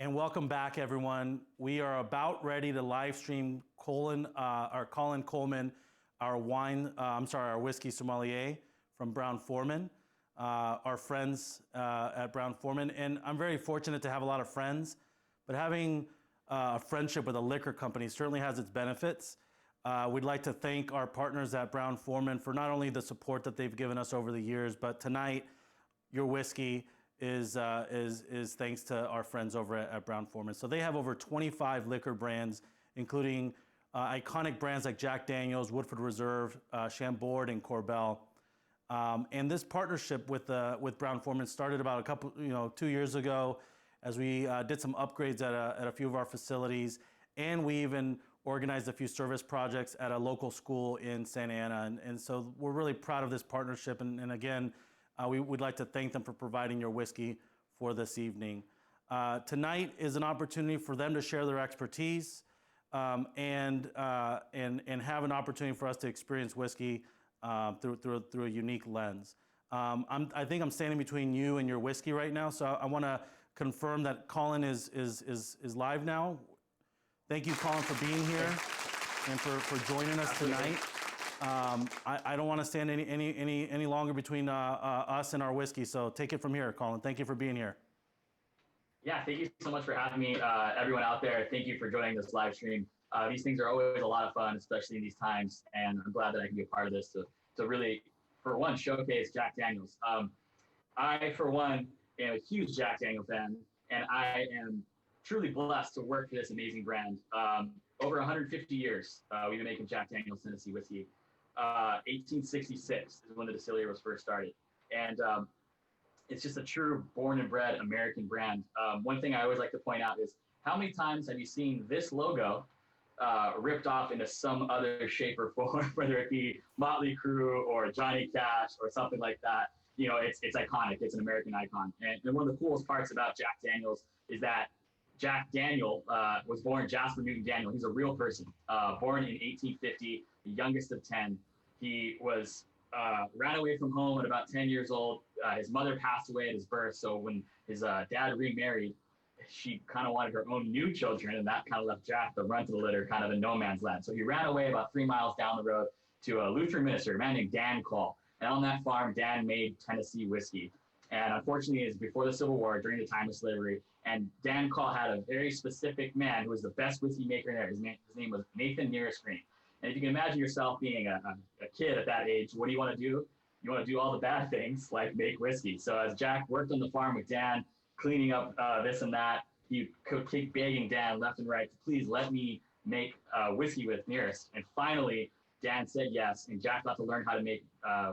And welcome back, everyone. We are about ready to live stream Colin Coleman, our whiskey sommelier from Brown-Forman, our friends at Brown-Forman. And I'm very fortunate to have a lot of friends, but having a friendship with a liquor company certainly has its benefits. We'd like to thank our partners at Brown-Forman for not only the support that they've given us over the years, but tonight, your whiskey is thanks to our friends over at Brown-Forman. So they have over 25 liquor brands, including iconic brands like Jack Daniel's, Woodford Reserve, Chambord, and Corbel. And this partnership with Brown-Forman started about 2 years ago, as we did some upgrades at a few of our facilities, and we even organized a few service projects at a local school in Santa Ana. And so we're really proud of this partnership. And again, we would like to thank them for providing your whiskey for this evening. Tonight is an opportunity for them to share their expertise and have an opportunity for us to experience whiskey through a unique lens. I think I'm standing between you and your whiskey right now, so I want to confirm that Colin is live now. Thank you, Colin, for being here and for joining us tonight. I don't want to stand any longer between us and our whiskey, so take it from here, Colin. Thank you for being here. Yeah, thank you so much for having me. Everyone out there, thank you for joining this live stream. These things are always a lot of fun, especially in these times, and I'm glad that I can be a part of this to really, for one, showcase Jack Daniel's. I, for one, am a huge Jack Daniel fan, and I am truly blessed to work for this amazing brand. Over 150 years, we've been making Jack Daniel's Tennessee whiskey. 1866 is when the distillery was first started. And it's just a true born and bred American brand. One thing I always like to point out is how many times have you seen this logo ripped off into some other shape or form, whether it be Motley Crue or Johnny Cash or something like that. You know, it's iconic. It's an American icon. And one of the coolest parts about Jack Daniel's is that Jack Daniel was born Jasper Newton Daniel. He's a real person, born in 1850, the youngest of 10. He was ran away from home at about 10 years old. His mother passed away at his birth. So when his dad remarried, she kind of wanted her own new children, and that kind of left Jack the runt of the litter, kind of in no man's land. So he ran away about 3 miles down the road to a Lutheran minister, a man named Dan Call. And on that farm, Dan made Tennessee whiskey. And unfortunately, it's before the Civil War, during the time of slavery. And Dan Call had a very specific man who was the best whiskey maker there. His name was Nathan Nearest Green. And if you can imagine yourself being a kid at that age, what do you want to do? You want to do all the bad things, like make whiskey. So as Jack worked on the farm with Dan, cleaning up this and that, he could keep begging Dan left and right to please let me make whiskey with Nearest. And finally, Dan said yes, and Jack got to learn how to make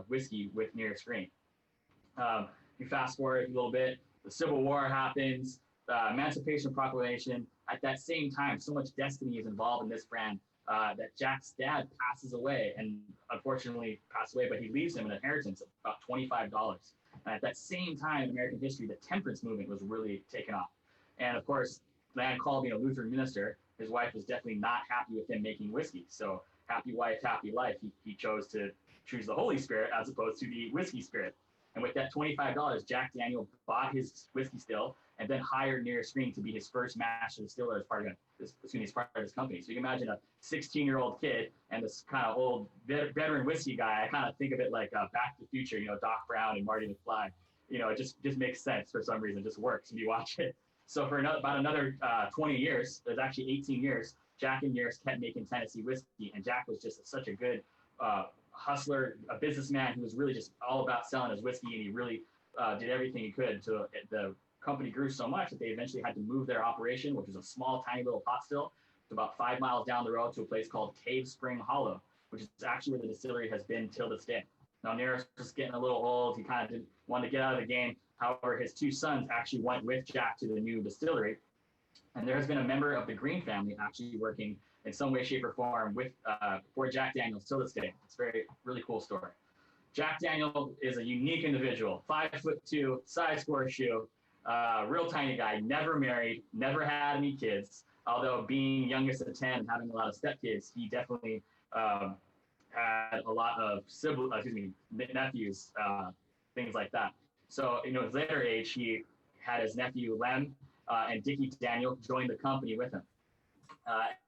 whiskey with Nearest Green. You fast forward a little bit, the Civil War happens, the Emancipation Proclamation. At that same time, so much destiny is involved in this brand that Jack's dad passes away, and unfortunately passed away, but he leaves him an inheritance of about $25. And at that same time in American history, the temperance movement was really taken off. And of course, Dan Call being a Lutheran minister, his wife was definitely not happy with him making whiskey. So happy wife, happy life. He chose to choose the Holy Spirit as opposed to the whiskey spirit. And with that $25, Jack Daniel bought his whiskey still and then hired Nearest Green to be his first master distiller as part of his company. So you can imagine a 16-year-old kid and this kind of old veteran whiskey guy. I kind of think of it like Back to the Future, you know, Doc Brown and Marty McFly. You know, it just makes sense for some reason. It just works when you watch it. So for about another 20 years, there's actually 18 years, Jack and Nearest kept making Tennessee whiskey. And Jack was just such a good hustler, a businessman who was really just all about selling his whiskey, and he really did everything he could. To the company grew so much that they eventually had to move their operation, which was a small, tiny little pot still, to about 5 miles down the road to a place called Cave Spring Hollow, which is actually where the distillery has been till this day. Now, Nearest was getting a little old. He kind of wanted to get out of the game. However, his 2 sons actually went with Jack to the new distillery, And there has been a member of the Green family actually working in some way, shape, or form with for Jack Daniels till this day. It's really cool story. Jack Daniel is a unique individual, 5'2", size 4 shoe, real tiny guy, never married, never had any kids. Although being youngest of 10 and having a lot of stepkids, he definitely had a lot of nephews, things like that. So in his later age, he had his nephew Lem and Dickie Daniel join the company with him.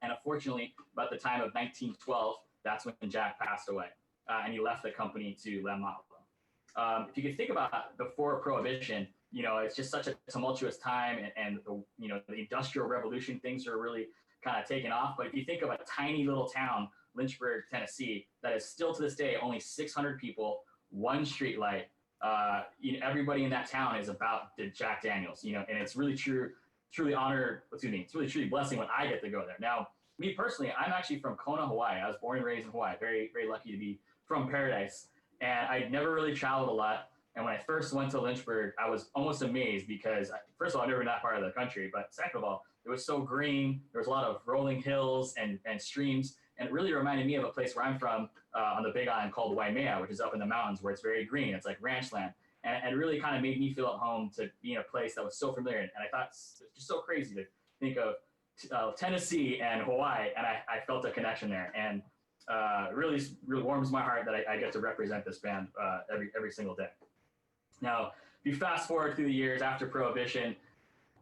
And unfortunately, about the time of 1912, that's when Jack passed away. And he left the company to Lem Motlow. If you could think about before Prohibition, it's just such a tumultuous time, and the Industrial Revolution, things are really kind of taking off. But if you think of a tiny little town, Lynchburg, Tennessee, that is still to this day only 600 people, one street light. Everybody in that town is about the Jack Daniels, and it's really truly a blessing when I get to go there. Now, me personally, I'm actually from Kona, Hawaii. I was born and raised in Hawaii. Very, very lucky to be from paradise. And I never really traveled a lot. And when I first went to Lynchburg, I was almost amazed because, first of all, I've never been that part of the country. But second of all, it was so green. There was a lot of rolling hills and streams. And it really reminded me of a place where I'm from on the Big Island called Waimea, which is up in the mountains where it's very green. It's like ranch land. And it really kind of made me feel at home to be in a place that was so familiar. And I thought it's just so crazy to think of Tennessee and Hawaii, and I felt a connection there. And really warms my heart that I get to represent this band every single day. Now, if you fast forward through the years after Prohibition,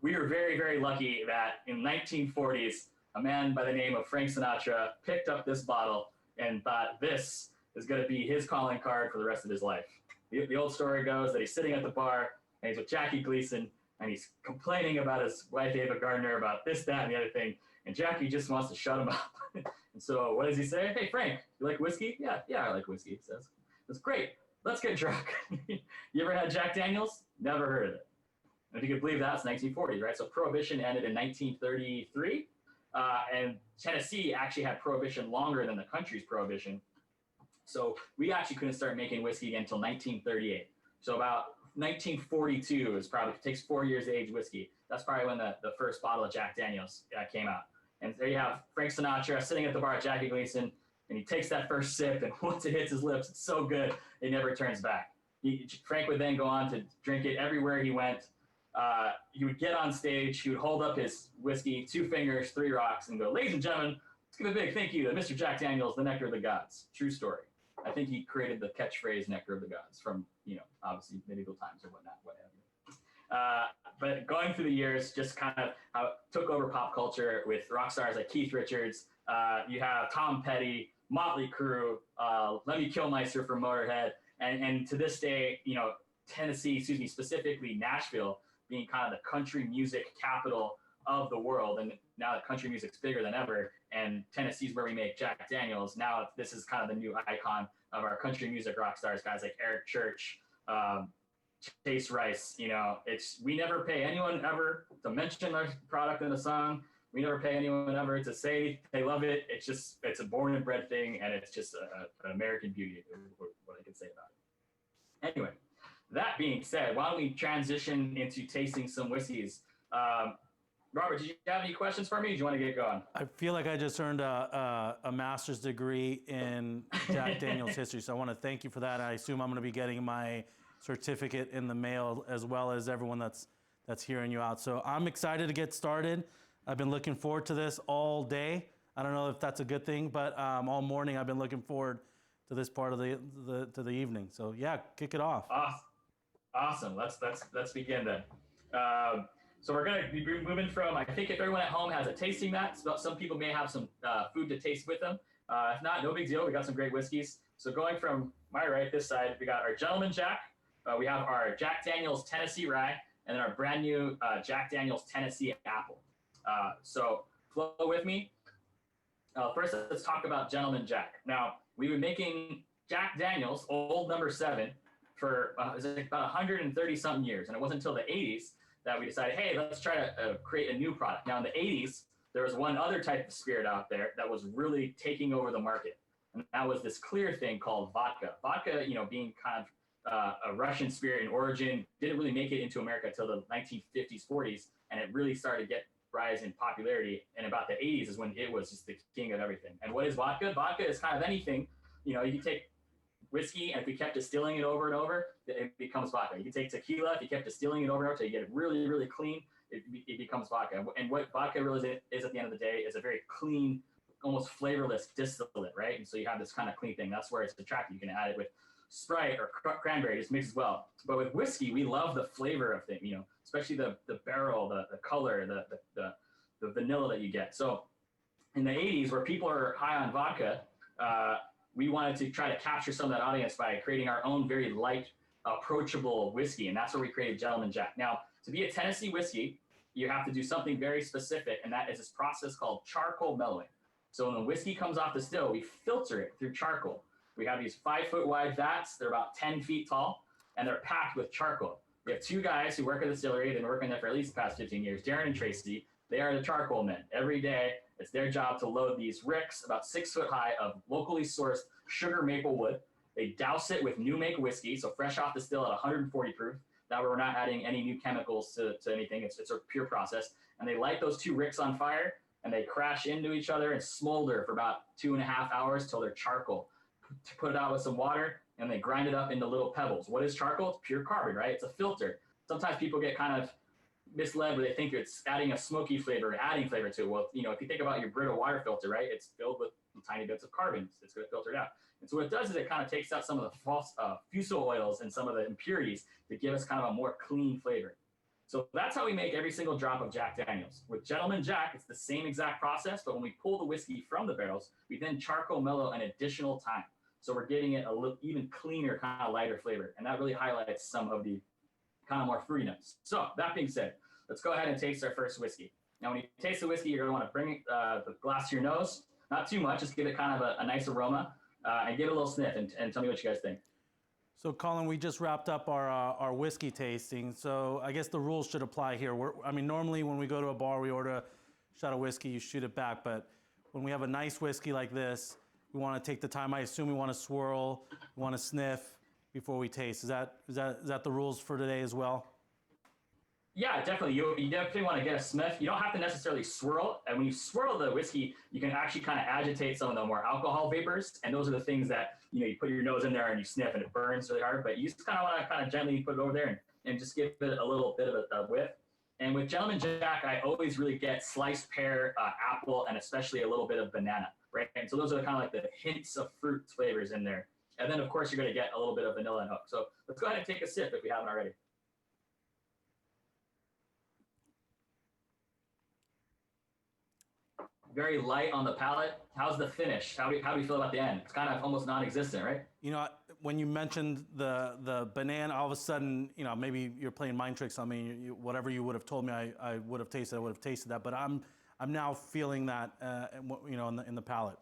we were very, very lucky that in 1940s, a man by the name of Frank Sinatra picked up this bottle and thought this is going to be his calling card for the rest of his life. The old story goes that he's sitting at the bar and he's with Jackie Gleason and he's complaining about his wife, Ava Gardner, about this, that, and the other thing. And Jackie just wants to shut him up. And so what does he say? Hey, Frank, you like whiskey? Yeah, I like whiskey, he says. That's great. Let's get drunk. You ever had Jack Daniels? Never heard of it. And if you could believe that, it's 1940s, right? So Prohibition ended in 1933. And Tennessee actually had Prohibition longer than the country's Prohibition. So we actually couldn't start making whiskey again until 1938. So about 1942 is probably, it takes 4 years to age whiskey. That's probably when the first bottle of Jack Daniels came out. And there you have Frank Sinatra sitting at the bar at Jackie Gleason, and he takes that first sip, and once it hits his lips, it's so good, it never turns back. Frank would then go on to drink it everywhere he went. He would get on stage, he would hold up his whiskey, 2 fingers, 3 rocks, and go, ladies and gentlemen, let's give a big thank you to Mr. Jack Daniels, the nectar of the gods. True story. I think he created the catchphrase nectar of the gods from, obviously medieval times or whatnot, what have you. But going through the years, just kind of how it took over pop culture with rock stars like Keith Richards. You have Tom Petty, Motley Crue, Lemmy Kilmister from Motorhead. And to this day, Tennessee, specifically Nashville, being kind of the country music capital of the world. And now that country music's bigger than ever, and Tennessee's where we make Jack Daniels. Now this is kind of the new icon of our country music rock stars, guys like Eric Church, Chase Rice. We never pay anyone ever to mention our product in a song. We never pay anyone ever to say they love it. It's a born and bred thing, and it's just an American beauty, what I can say about it. Anyway, that being said, why don't we transition into tasting some whiskeys? Robert, did you have any questions for me? Do you want to get going? I feel like I just earned a master's degree in Jack Daniel's history, so I want to thank you for that. I assume I'm going to be getting my certificate in the mail, as well as everyone that's hearing you out. So I'm excited to get started. I've been looking forward to this all day. I don't know if that's a good thing, but all morning I've been looking forward to this part of the evening. So yeah, kick it off. Awesome. Let's begin then. So we're going to be moving from, I think if everyone at home has a tasting mat, some people may have some food to taste with them. If not, no big deal. We got some great whiskeys. So going from my right, this side, we got our Gentleman Jack. We have our Jack Daniel's Tennessee Rye, and then our brand new Jack Daniel's Tennessee Apple. So flow with me. First, let's talk about Gentleman Jack. Now, we've been making Jack Daniel's Old Number 7 for about 130 something years. And it wasn't until the 80s that we decided, hey, let's try to create a new product. Now, in the 80s, there was one other type of spirit out there that was really taking over the market. And that was this clear thing called vodka. Vodka, being kind of a Russian spirit in origin, didn't really make it into America until the 1950s, 40s. And it really started to get rise in popularity. And about the 80s is when it was just the king of everything. And what is vodka? Vodka is kind of anything. You know, you can take whiskey, and if you kept distilling it over and over, it becomes vodka. You can take tequila, if you kept distilling it over and over until you get it really, really clean, it becomes vodka. And what vodka really is at the end of the day is a very clean, almost flavorless distillate, right? And so you have this kind of clean thing. That's where it's attractive. You can add it with Sprite or cranberry, just mixes well. But with whiskey, we love the flavor of things, you know, especially the barrel, the color, the vanilla that you get. So in the 80s, where people are high on vodka, we wanted to try to capture some of that audience by creating our own very light, approachable whiskey. And that's where we created Gentleman Jack. Now, to be a Tennessee whiskey, you have to do something very specific, and that is this process called charcoal mellowing. So when the whiskey comes off the still, we filter it through charcoal. We have these 5-foot wide vats. They're about 10 feet tall, and they're packed with charcoal. We have two guys who work at the distillery. They've been working there for at least the past 15 years, Darren and Tracy. They are the charcoal men. Every day, it's their job to load these ricks about 6 foot high of locally sourced sugar maple wood. They douse it with new make whiskey, so fresh off the still at 140 proof. That way we're not adding any new chemicals to anything. It's a pure process. And they light those two ricks on fire, and they crash into each other and smolder for about 2.5 hours till they're charcoal. To put it out with some water, and they grind it up into little pebbles. What is charcoal? It's pure carbon, right? It's a filter. Sometimes people get kind of misled where they think it's adding a smoky flavor, adding flavor to it. Well, you know, if you think about your Brita water filter, right? It's filled with tiny bits of carbon. It's going to filter it out. And so what it does is it kind of takes out some of the false fusel oils and some of the impurities to give us kind of a more clean flavor. So that's how we make every single drop of Jack Daniels. With Gentleman Jack, it's the same exact process, but when we pull the whiskey from the barrels, we then charcoal mellow an additional time. So we're getting it a little even cleaner, kind of lighter flavor. And that really highlights some of the kind of more fruity notes. So that being said, let's go ahead and taste our first whiskey. Now, when you taste the whiskey, you're going to want to bring the glass to your nose. Not too much, just give it kind of a nice aroma, and give it a little sniff and tell me what you guys think. So, Colin, we just wrapped up our whiskey tasting. So I guess the rules should apply here. Normally when we go to a bar, we order a shot of whiskey, you shoot it back. But when we have a nice whiskey like this, we want to take the time. I assume we want to swirl, we want to sniff before we taste. Is that the rules for today as well? Yeah, definitely. You definitely want to get a sniff. You don't have to necessarily swirl. And when you swirl the whiskey, you can actually kind of agitate some of the more alcohol vapors. And those are the things that, you know, you put your nose in there and you sniff and it burns really hard. But you just kind of want to kind of gently put it over there and just give it a little bit of a whiff. And with Gentleman Jack, I always really get sliced pear, apple, and especially a little bit of banana, right? And so those are kind of like the hints of fruit flavors in there. And then, of course, you're going to get a little bit of vanilla and hook. So let's go ahead and take a sip if we haven't already. Very light on the palate. How's the finish? How do you feel about the end? It's kind of almost non-existent, right? You know, when you mentioned the banana, all of a sudden, you know, maybe you're playing mind tricks on me. Whatever you would have told me, I would have tasted. I would have tasted that. But I'm now feeling that, you know, in the palate.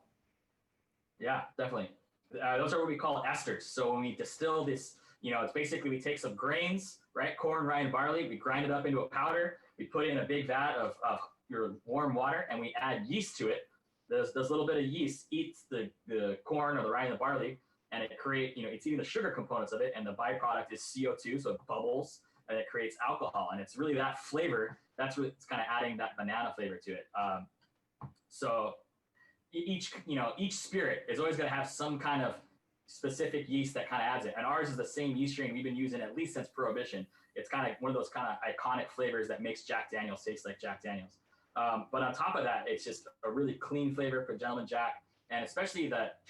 Yeah, definitely. Those are what we call esters. So when we distill this, you know, it's basically we take some grains, right? Corn, rye, and barley. We grind it up into a powder. We put it in a big vat of your warm water, and we add yeast to it. This little bit of yeast eats the corn or the rye and the barley, and it creates, you know, it's eating the sugar components of it, and the byproduct is CO2, so it bubbles, and it creates alcohol. And it's really that flavor, that's what it's kind of adding that banana flavor to it. So each spirit is always going to have some kind of specific yeast that kind of adds it. And ours is the same yeast strain we've been using at least since Prohibition. It's kind of one of those kind of iconic flavors that makes Jack Daniels taste like Jack Daniels. But on top of that, it's just a really clean flavor for Gentleman Jack. And especially that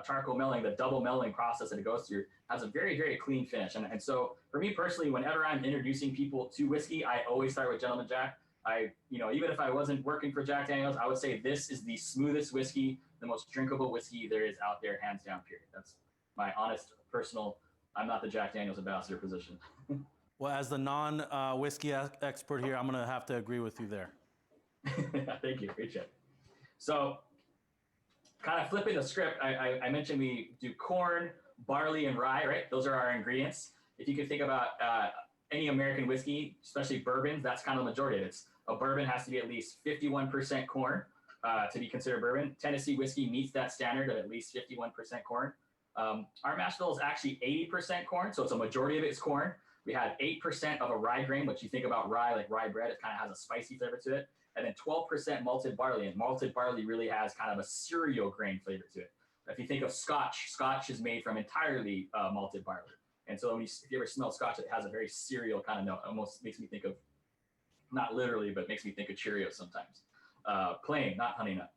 charcoal mellowing, the double mellowing process that it goes through, has a very, very clean finish. And so for me personally, whenever I'm introducing people to whiskey, I always start with Gentleman Jack. Even if I wasn't working for Jack Daniels, I would say this is the smoothest whiskey, the most drinkable whiskey there is out there, hands down, period. That's my honest, personal, I'm not the Jack Daniels ambassador position. Well, as the non-whiskey expert here, I'm going to have to agree with you there. Thank you. Appreciate it. So kind of flipping the script, I mentioned we do corn, barley, and rye, right? Those are our ingredients. If you can think about any American whiskey, especially bourbons, that's kind of the majority of it. A bourbon has to be at least 51% corn to be considered bourbon. Tennessee whiskey meets that standard of at least 51% corn. Our mash bill is actually 80% corn, so it's a majority of it is corn. We had 8% of a rye grain, which you think about rye, like rye bread, it kind of has a spicy flavor to it. And then 12% malted barley. And malted barley really has kind of a cereal grain flavor to it. If you think of Scotch, Scotch is made from entirely malted barley. And so if you ever smell Scotch, it has a very cereal kind of note. It almost makes me think of, not literally, but makes me think of Cheerios sometimes. Plain, not honey nut.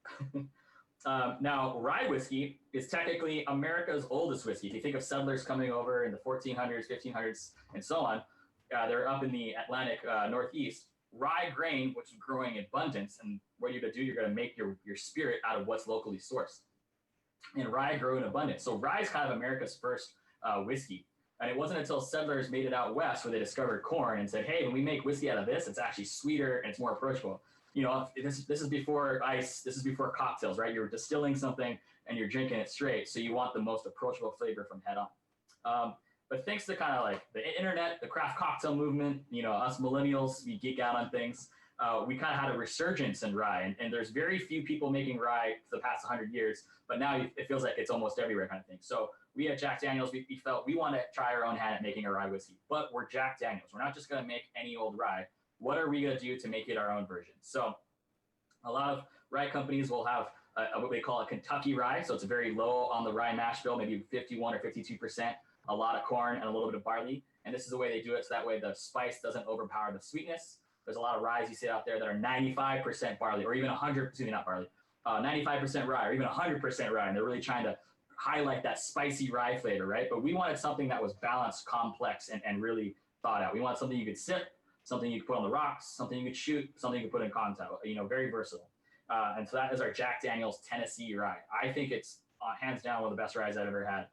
Now, rye whiskey is technically America's oldest whiskey. If you think of settlers coming over in the 1400s, 1500s, and so on, they're up in the Atlantic Northeast. Rye grain, which is growing in abundance, and what you're going to do, you're going to make your spirit out of what's locally sourced. And rye grew in abundance. So rye is kind of America's first whiskey. And it wasn't until settlers made it out west where they discovered corn and said, hey, when we make whiskey out of this, it's actually sweeter and it's more approachable. You know, this is before ice, this is before cocktails, right? You're distilling something and you're drinking it straight. So you want the most approachable flavor from head on. But thanks to kind of like the internet, the craft cocktail movement, you know, us millennials, we geek out on things. We kind of had a resurgence in rye. And there's very few people making rye for the past 100 years, but now it feels like it's almost everywhere kind of thing. So we at Jack Daniels, we felt we want to try our own hand at making a rye whiskey, but we're Jack Daniels. We're not just going to make any old rye. What are we going to do to make it our own version? So a lot of rye companies will have what they call a Kentucky rye. So it's very low on the rye mash bill, maybe 51 or 52%, a lot of corn and a little bit of barley. And this is the way they do it. So that way the spice doesn't overpower the sweetness. There's a lot of ryes you see out there that are 95% barley or even 95% rye or even 100% rye. And they're really trying to highlight that spicy rye flavor, right? But we wanted something that was balanced, complex, and really thought out. We wanted something you could sip, something you could put on the rocks, something you could shoot, something you could put in contact, you know, very versatile. And so that is our Jack Daniels Tennessee rye. I think it's hands down one of the best ryes I've ever had.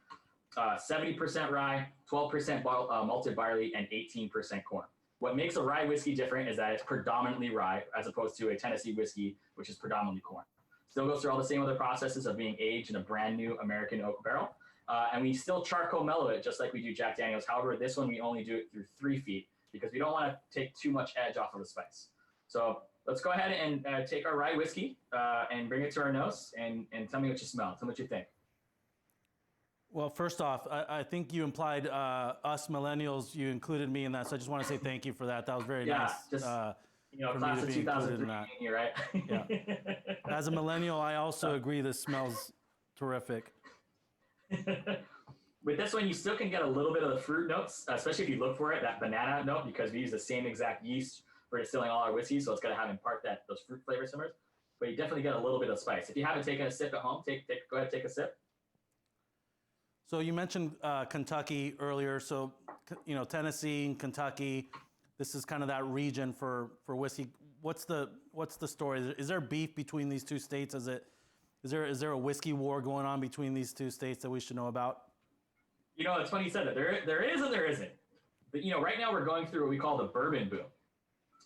70% rye, 12% malted barley, and 18% corn. What makes a rye whiskey different is that it's predominantly rye as opposed to a Tennessee whiskey, which is predominantly corn. Still goes through all the same other processes of being aged in a brand new American oak barrel. And we still charcoal mellow it just like we do Jack Daniels. However, this one we only do it through 3 feet because we don't want to take too much edge off of the spice. So let's go ahead and take our rye whiskey and bring it to our nose and tell me what you smell. Tell me what you think. Well, first off, I think you implied us millennials, you included me in that. So I just want to say thank you for that. That was very nice. Just, you know, for class me to of be included in 2003, right? Yeah. As a millennial, I also agree this smells terrific. With this one, you still can get a little bit of the fruit notes, especially if you look for it, that banana note, because we use the same exact yeast for distilling all our whiskey, so it's going to have impart those fruit flavor simmers. But you definitely get a little bit of spice. If you haven't taken a sip at home, go ahead, take a sip. So you mentioned Kentucky earlier. So, you know, Tennessee and Kentucky, this is kind of that region for whiskey. What's the story? Is there beef between these two states? Is there a whiskey war going on between these two states that we should know about? You know, it's funny you said that. There is and there isn't. But, you know, right now we're going through what we call the bourbon boom.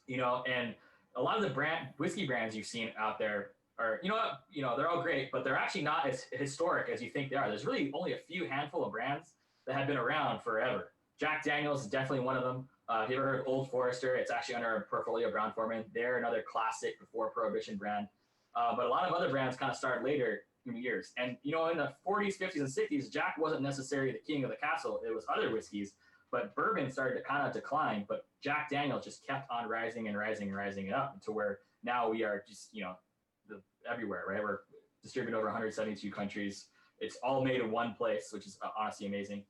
You know, and a lot of the whiskey brands you've seen out there are, they're all great, but they're actually not as historic as you think they are. There's really only a few handful of brands that have been around forever. Jack Daniels is definitely one of them. If you ever heard of Old Forester, it's actually under our portfolio, Brown-Forman. They're another classic before Prohibition brand. But a lot of other brands kind of started later in the years. And, you know, in the 40s, 50s, and 60s, Jack wasn't necessarily the king of the castle. It was other whiskeys. But bourbon started to kind of decline. But Jack Daniels just kept on rising and rising and rising it up to where now we are just, you know, everywhere, right? We're distributed over 172 countries. It's all made in one place, which is honestly amazing.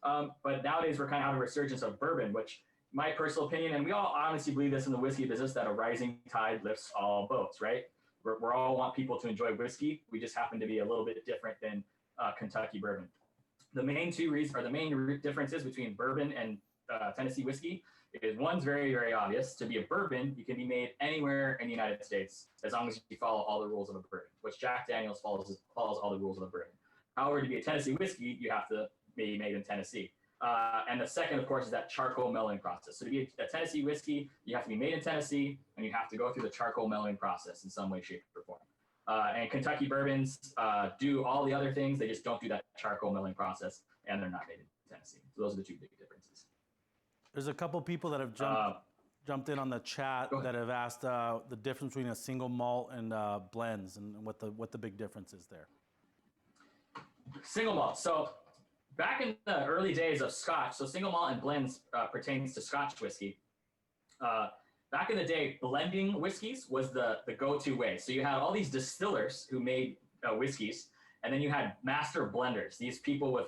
But nowadays, we're kind of having a resurgence of bourbon, which my personal opinion, and we all honestly believe this in the whiskey business, that a rising tide lifts all boats, right? We all want people to enjoy whiskey. We just happen to be a little bit different than Kentucky bourbon. The main differences between bourbon and Tennessee whiskey is one's very, very obvious. To be a bourbon, you can be made anywhere in the United States as long as you follow all the rules of a bourbon, which Jack Daniels follows all the rules of a bourbon. However, to be a Tennessee whiskey, you have to be made in Tennessee. And the second, of course, is that charcoal mellowing process. So to be a Tennessee whiskey, you have to be made in Tennessee, and you have to go through the charcoal mellowing process in some way, shape, or form. And Kentucky bourbons do all the other things. They just don't do that charcoal mellowing process, and they're not made in Tennessee. So those are the two big differences. There's a couple people that have jumped in on the chat that have asked the difference between a single malt and blends and what the big difference is there. Single malt. So back in the early days of Scotch, so single malt and blends pertains to Scotch whiskey. Back in the day, blending whiskeys was the go-to way. So you had all these distillers who made whiskeys, and then you had master blenders, these people with,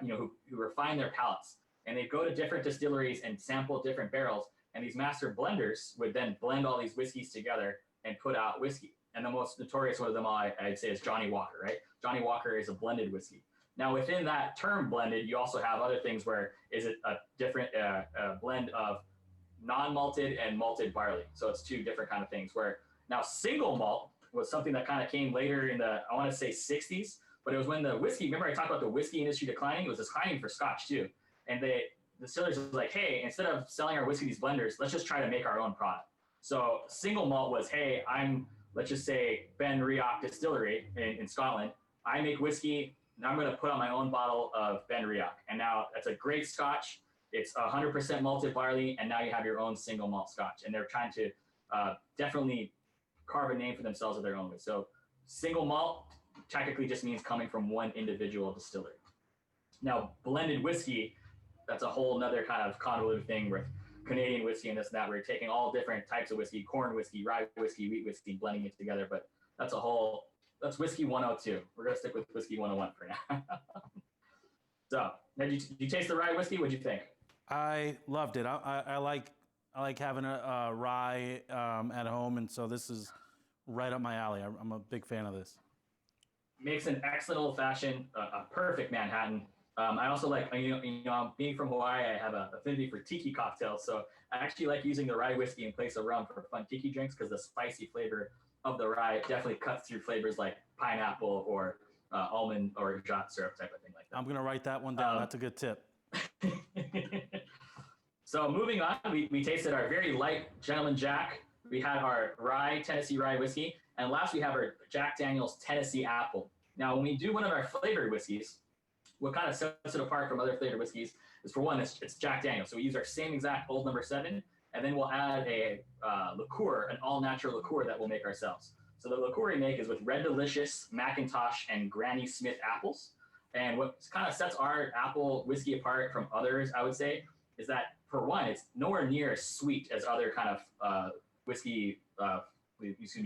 who refine their palates. And they'd go to different distilleries and sample different barrels. And these master blenders would then blend all these whiskeys together and put out whiskey. And the most notorious one of them all, I'd say, is Johnny Walker, right? Johnny Walker is a blended whiskey. Now, within that term blended, you also have other things where is it a different blend of non-malted and malted barley. So it's two different kind of things where now single malt was something that kind of came later in the, I want to say 60s, but it was when the whiskey, remember I talked about the whiskey industry declining? It was declining for Scotch too. And the distillers was like, hey, instead of selling our whiskey to these blenders, let's just try to make our own product. So single malt was, hey, let's just say Ben Riach Distillery in Scotland. I make whiskey. Now I'm going to put on my own bottle of Ben Riach. And now that's a great Scotch. It's 100% malted barley, and now you have your own single malt Scotch. And they're trying to definitely carve a name for themselves of their own way. So single malt technically just means coming from one individual distillery. Now, blended whiskey, that's a whole nother kind of convoluted thing with Canadian whiskey and this and that. We're taking all different types of whiskey, corn whiskey, rye whiskey, wheat whiskey, blending it together. But that's whiskey 102. We're going to stick with whiskey 101 for now. So, did you taste the rye whiskey? What'd you think? I loved it. I like having a rye at home, and so this is right up my alley. I'm a big fan of this. Makes an excellent old fashioned, a perfect Manhattan. I also like, being from Hawaii, I have an affinity for tiki cocktails. So I actually like using the rye whiskey in place of rum for fun tiki drinks because the spicy flavor of the rye definitely cuts through flavors like pineapple or almond or jat syrup type of thing like that. I'm going to write that one down. That's a good tip. So moving on, we tasted our very light Gentleman Jack. We had our Tennessee rye whiskey. And last we have our Jack Daniel's Tennessee Apple. Now, when we do one of our flavored whiskeys, what kind of sets it apart from other flavored whiskeys is, for one, it's Jack Daniel's. So we use our same exact Old No. 7, and then we'll add a liqueur, an all-natural liqueur that we'll make ourselves. So the liqueur we make is with Red Delicious, Macintosh, and Granny Smith apples. And what kind of sets our apple whiskey apart from others, I would say, is that, for one, it's nowhere near as sweet as other kind of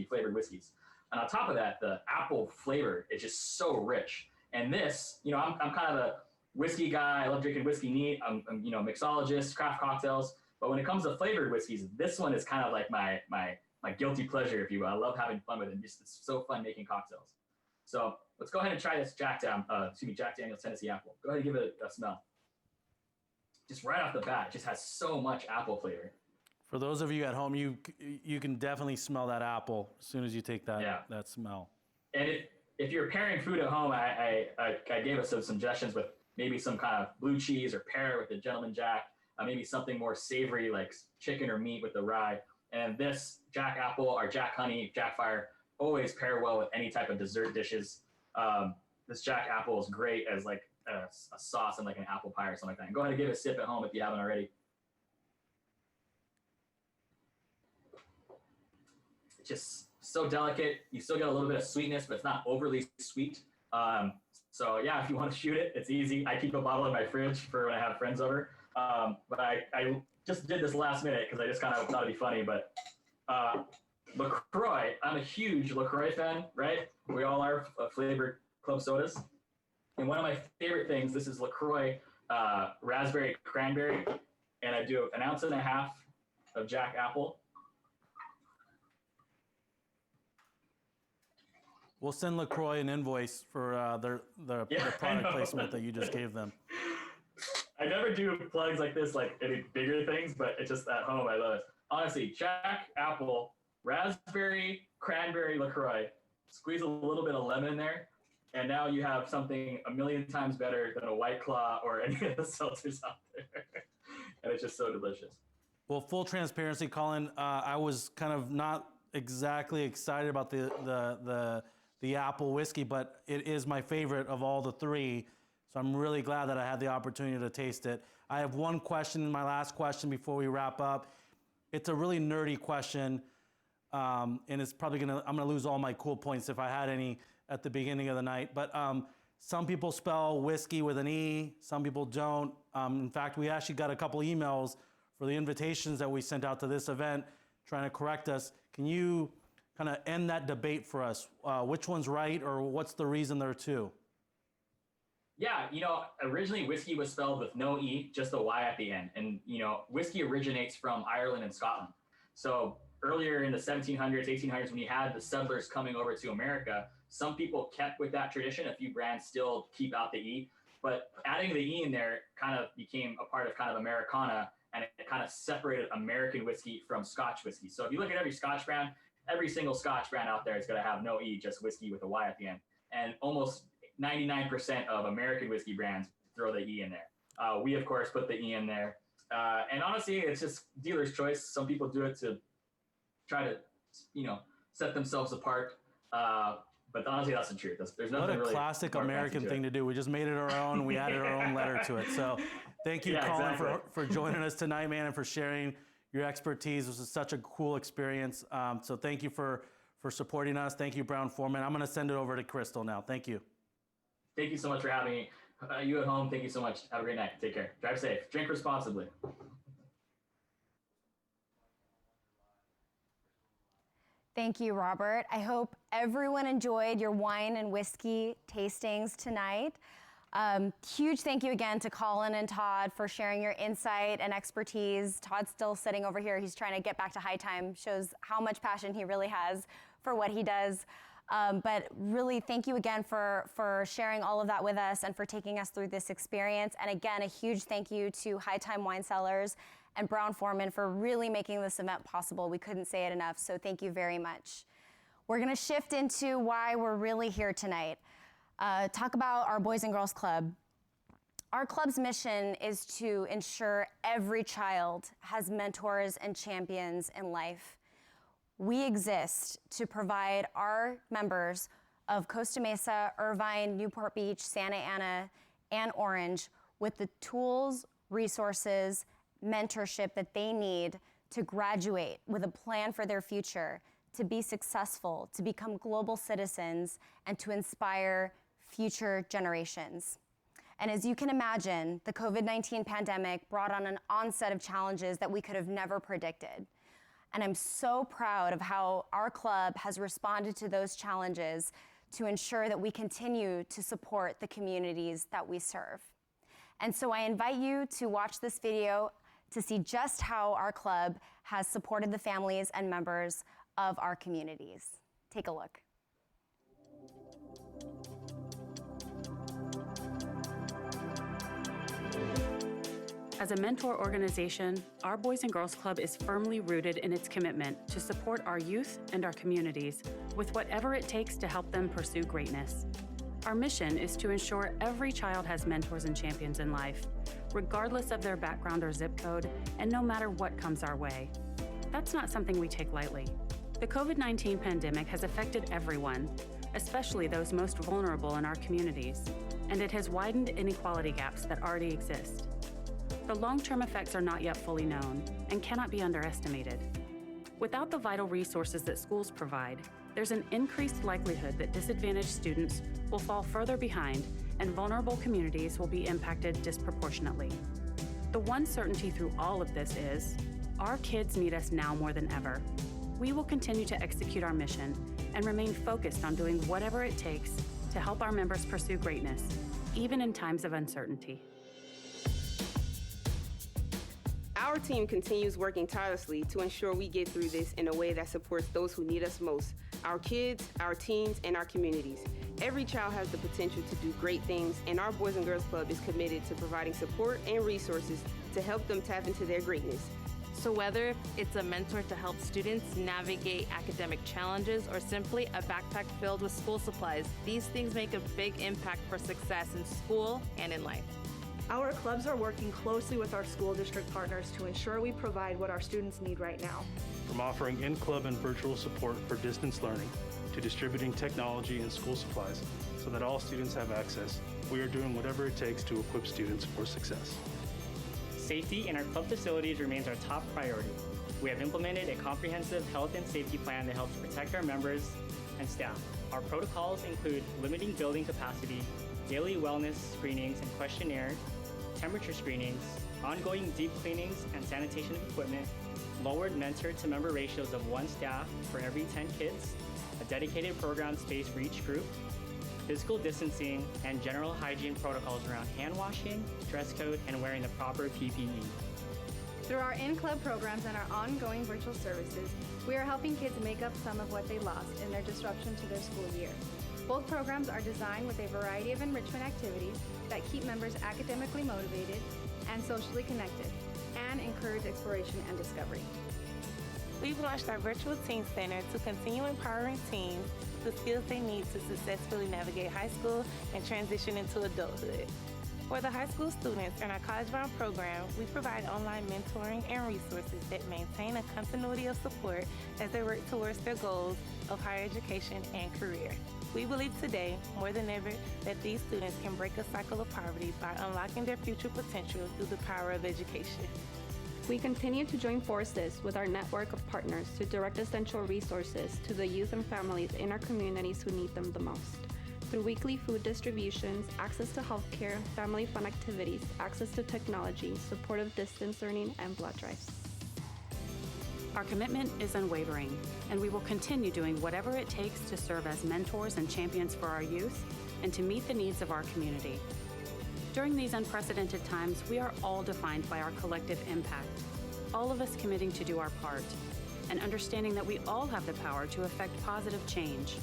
flavored whiskeys. And on top of that, the apple flavor is just so rich. And this, I'm kind of a whiskey guy. I love drinking whiskey neat. I'm mixologist, craft cocktails. But when it comes to flavored whiskeys, this one is kind of like my guilty pleasure, if you will. I love having fun with it. It's so fun making cocktails. So let's go ahead and try this Jack Daniel's Tennessee Apple. Go ahead and give it a smell. Just right off the bat, it just has so much apple flavor. For those of you at home, you can definitely smell that apple as soon as you take that smell. And if you're pairing food at home, I gave us some suggestions with maybe some kind of blue cheese or pear with the Gentleman Jack, maybe something more savory like chicken or meat with the rye. And this Jack Apple or Jack Honey, Jack Fire, always pair well with any type of dessert dishes. This Jack Apple is great as like a sauce and like an apple pie or something like that. And go ahead and give it a sip at home if you haven't already. It's just so delicate. You still get a little bit of sweetness, but it's not overly sweet. So yeah, if you want to shoot it, it's easy. I keep a bottle in my fridge for when I have friends over. But I just did this last minute because I just kind of thought it'd be funny. But LaCroix, I'm a huge LaCroix fan, right? We all are flavored club sodas. And one of my favorite things, this is LaCroix Raspberry Cranberry. And I do 1.5 ounces of Jack Apple. We'll send LaCroix an invoice for the product placement that you just gave them. I never do plugs like this, like any bigger things, but it's just at home. I love it. Honestly, Jack Apple, Raspberry, Cranberry, LaCroix. Squeeze a little bit of lemon in there, and now you have something 1,000,000 times better than a White Claw or any of the seltzers out there. And it's just so delicious. Well, full transparency, Colin, I was kind of not exactly excited about the apple whiskey, but it is my favorite of all the three. So I'm really glad that I had the opportunity to taste it. I have one question, my last question before we wrap up. It's a really nerdy question, and it's probably I'm gonna lose all my cool points if I had any at the beginning of the night. But Some people spell whiskey with an E, some people don't. In fact, we actually got a couple emails for the invitations that we sent out to this event trying to correct us. Can you kind of end that debate for us? Which one's right, or what's the reason there are two? Yeah, originally whiskey was spelled with no E, just a Y at the end. And, whiskey originates from Ireland and Scotland. So earlier in the 1700s, 1800s, when you had the settlers coming over to America, some people kept with that tradition. A few brands still keep out the E, but adding the E in there kind of became a part of kind of Americana, and it kind of separated American whiskey from Scotch whiskey. So if you look at every Scotch brand, every single Scotch brand out there is going to have no E, just whiskey with a Y at the end. And almost 99% of American whiskey brands throw the E in there. We, of course, put the E in there. And honestly, it's just dealer's choice. Some people do it to try to, set themselves apart. But honestly, that's the truth. There's nothing really. What a classic American thing to do. We just made it our own. We added our own letter to it. So thank you, Colin, exactly. for joining us tonight, man, and for sharing your expertise. This was such a cool experience. So thank you for supporting us. Thank you, Brown-Forman. I'm going to send it over to Crystal now. Thank you. Thank you so much for having me. You at home, thank you so much. Have a great night. Take care. Drive safe. Drink responsibly. Thank you, Robert. I hope everyone enjoyed your wine and whiskey tastings tonight. Huge thank you again to Colin and Todd for sharing your insight and expertise. Todd's still sitting over here. He's trying to get back to high time. Shows how much passion he really has for what he does. But really, thank you again for sharing all of that with us and for taking us through this experience. And again, a huge thank you to High Time Wine Cellars and Brown-Forman for really making this event possible. We couldn't say it enough, so thank you very much. We're gonna shift into why we're really here tonight. Talk about our Boys and Girls Club. Our club's mission is to ensure every child has mentors and champions in life. We exist to provide our members of Costa Mesa, Irvine, Newport Beach, Santa Ana, and Orange with the tools, resources, mentorship that they need to graduate with a plan for their future, to be successful, to become global citizens, and to inspire future generations. And as you can imagine, the COVID-19 pandemic brought on an onset of challenges that we could have never predicted. And I'm so proud of how our club has responded to those challenges to ensure that we continue to support the communities that we serve. And so I invite you to watch this video to see just how our club has supported the families and members of our communities. Take a look. As a mentor organization, our Boys and Girls Club is firmly rooted in its commitment to support our youth and our communities with whatever it takes to help them pursue greatness. Our mission is to ensure every child has mentors and champions in life, regardless of their background or zip code, and no matter what comes our way. That's not something we take lightly. The COVID-19 pandemic has affected everyone, especially those most vulnerable in our communities, and it has widened inequality gaps that already exist. The long-term effects are not yet fully known and cannot be underestimated. Without the vital resources that schools provide, there's an increased likelihood that disadvantaged students will fall further behind and vulnerable communities will be impacted disproportionately. The one certainty through all of this is, our kids need us now more than ever. We will continue to execute our mission and remain focused on doing whatever it takes to help our members pursue greatness, even in times of uncertainty. Our team continues working tirelessly to ensure we get through this in a way that supports those who need us most, our kids, our teens, and our communities. Every child has the potential to do great things, and our Boys and Girls Club is committed to providing support and resources to help them tap into their greatness. So whether it's a mentor to help students navigate academic challenges or simply a backpack filled with school supplies, these things make a big impact for success in school and in life. Our clubs are working closely with our school district partners to ensure we provide what our students need right now. From offering in-club and virtual support for distance learning to distributing technology and school supplies so that all students have access, we are doing whatever it takes to equip students for success. Safety in our club facilities remains our top priority. We have implemented a comprehensive health and safety plan that helps protect our members and staff. Our protocols include limiting building capacity, daily wellness screenings and questionnaire, temperature screenings, ongoing deep cleanings and sanitation of equipment, lowered mentor-to-member ratios of 1 staff for every 10 kids, a dedicated program space for each group, physical distancing, and general hygiene protocols around hand washing, dress code, and wearing the proper PPE. Through our in-club programs and our ongoing virtual services, we are helping kids make up some of what they lost in their disruption to their school year. Both programs are designed with a variety of enrichment activities that keep members academically motivated and socially connected, and encourage exploration and discovery. We've launched our virtual teen center to continue empowering teens with the skills they need to successfully navigate high school and transition into adulthood. For the high school students in our College Bound program, we provide online mentoring and resources that maintain a continuity of support as they work towards their goals of higher education and career. We believe today, more than ever, that these students can break a cycle of poverty by unlocking their future potential through the power of education. We continue to join forces with our network of partners to direct essential resources to the youth and families in our communities who need them the most. Through weekly food distributions, access to healthcare, family fun activities, access to technology, supportive distance learning, and blood drives. Our commitment is unwavering, and we will continue doing whatever it takes to serve as mentors and champions for our youth and to meet the needs of our community. During these unprecedented times, we are all defined by our collective impact, all of us committing to do our part, and understanding that we all have the power to effect positive change.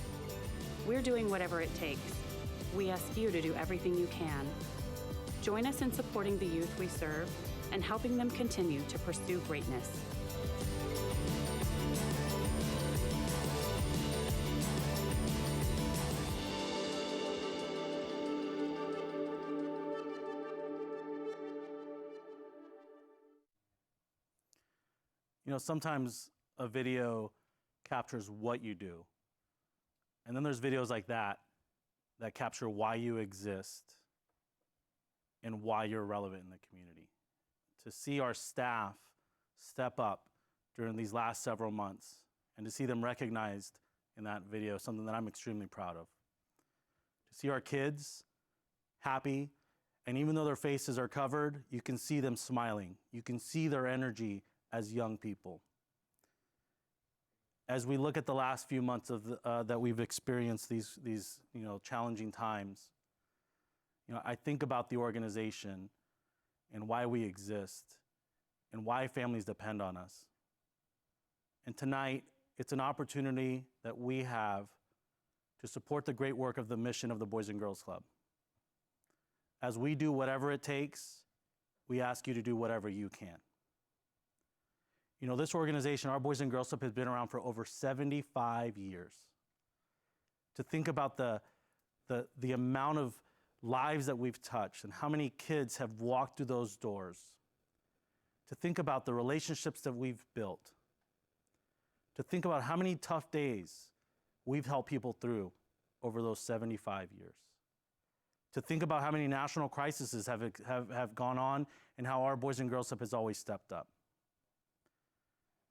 We're doing whatever it takes. We ask you to do everything you can. Join us in supporting the youth we serve and helping them continue to pursue greatness. You know, sometimes a video captures what you do. And then there's videos like that that capture why you exist and why you're relevant in the community. To see our staff step up during these last several months and to see them recognized in that video, something that I'm extremely proud of. To see our kids happy, and even though their faces are covered, you can see them smiling. You can see their energy as young people. As we look at the last few months of that we've experienced these challenging times, I think about the organization and why we exist and why families depend on us. And tonight, it's an opportunity that we have to support the great work of the mission of the Boys and Girls Club. As we do whatever it takes, we ask you to do whatever you can. You know, this organization, our Boys and Girls Club, has been around for over 75 years. To think about the amount of lives that we've touched and how many kids have walked through those doors. To think about the relationships that we've built. To think about how many tough days we've helped people through over those 75 years. To think about how many national crises have gone on and how our Boys and Girls Club has always stepped up.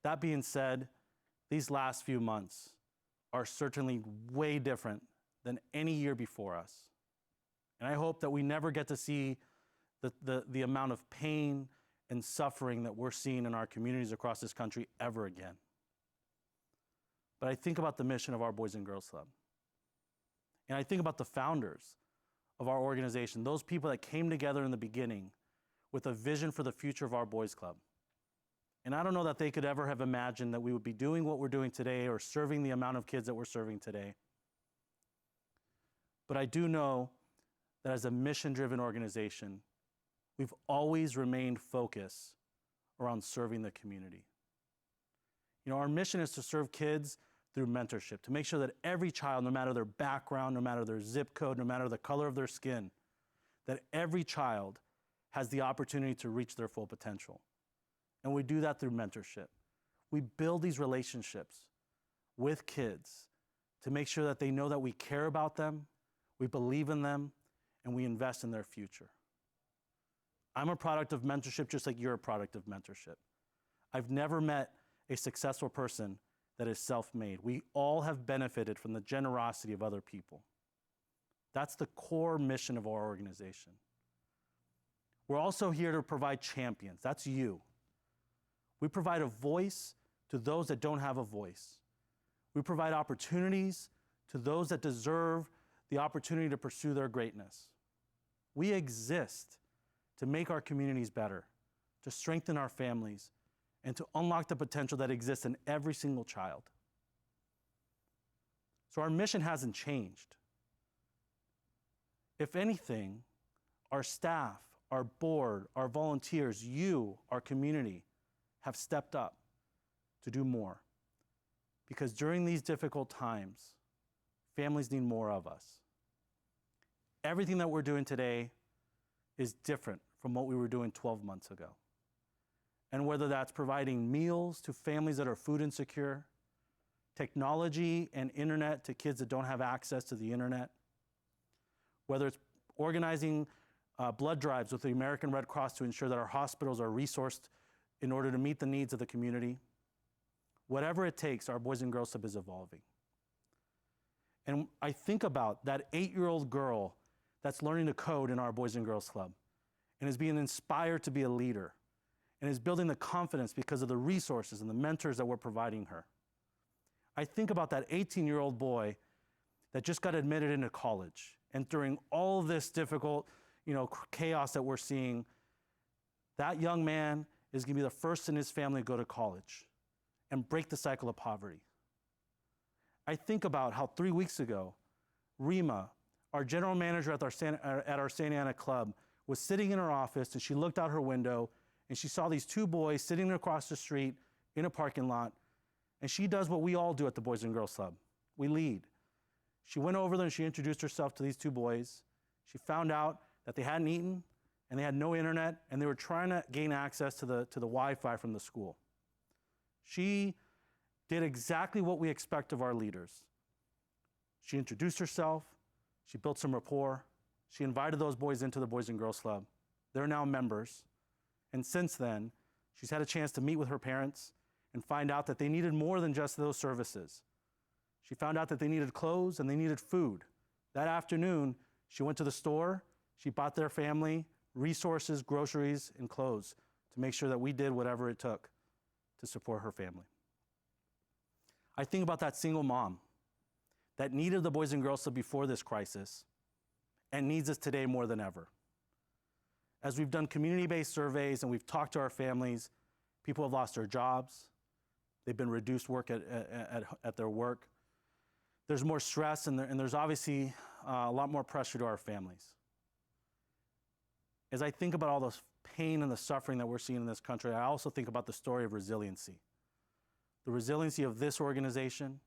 That being said, these last few months are certainly way different than any year before us. And I hope that we never get to see the amount of pain and suffering that we're seeing in our communities across this country ever again. But I think about the mission of our Boys and Girls Club. And I think about the founders of our organization, those people that came together in the beginning with a vision for the future of our Boys Club. And I don't know that they could ever have imagined that we would be doing what we're doing today or serving the amount of kids that we're serving today. But I do know that as a mission-driven organization, we've always remained focused around serving the community. You know, our mission is to serve kids through mentorship, to make sure that every child, no matter their background, no matter their zip code, no matter the color of their skin, that every child has the opportunity to reach their full potential. And we do that through mentorship. We build these relationships with kids to make sure that they know that we care about them, we believe in them, and we invest in their future. I'm a product of mentorship just like you're a product of mentorship. I've never met a successful person that is self-made. We all have benefited from the generosity of other people. That's the core mission of our organization. We're also here to provide champions. That's you. We provide a voice to those that don't have a voice. We provide opportunities to those that deserve the opportunity to pursue their greatness. We exist to make our communities better, to strengthen our families, and to unlock the potential that exists in every single child. So our mission hasn't changed. If anything, our staff, our board, our volunteers, you, our community, have stepped up to do more. Because during these difficult times, families need more of us. Everything that we're doing today is different from what we were doing 12 months ago. And whether that's providing meals to families that are food insecure, technology and internet to kids that don't have access to the internet, whether it's organizing blood drives with the American Red Cross to ensure that our hospitals are resourced in order to meet the needs of the community, whatever it takes, our Boys and Girls Club is evolving. And I think about that 8-year-old girl that's learning to code in our Boys and Girls Club and is being inspired to be a leader and is building the confidence because of the resources and the mentors that we're providing her. I think about that 18-year-old boy that just got admitted into college, and during all this difficult, chaos that we're seeing, that young man is gonna be the first in his family to go to college and break the cycle of poverty. I think about how 3 weeks ago, Rima, our general manager at our Santa Ana club, was sitting in her office and she looked out her window and she saw these 2 boys sitting across the street in a parking lot, and she does what we all do at the Boys and Girls Club. We lead. She went over there and she introduced herself to these 2 boys. She found out that they hadn't eaten and they had no internet and they were trying to gain access to the Wi-Fi from the school. She did exactly what we expect of our leaders. She introduced herself, she built some rapport, she invited those boys into the Boys and Girls Club. They're now members. And since then, she's had a chance to meet with her parents and find out that they needed more than just those services. She found out that they needed clothes and they needed food. That afternoon, she went to the store, she bought their family resources, groceries, and clothes to make sure that we did whatever it took to support her family. I think about that single mom that needed the Boys and Girls Club before this crisis and needs us today more than ever. As we've done community-based surveys and we've talked to our families, people have lost their jobs, they've been reduced work at their work. There's more stress and there's obviously a lot more pressure to our families. As I think about all the pain and the suffering that we're seeing in this country, I also think about the story of resiliency. The resiliency of this organization,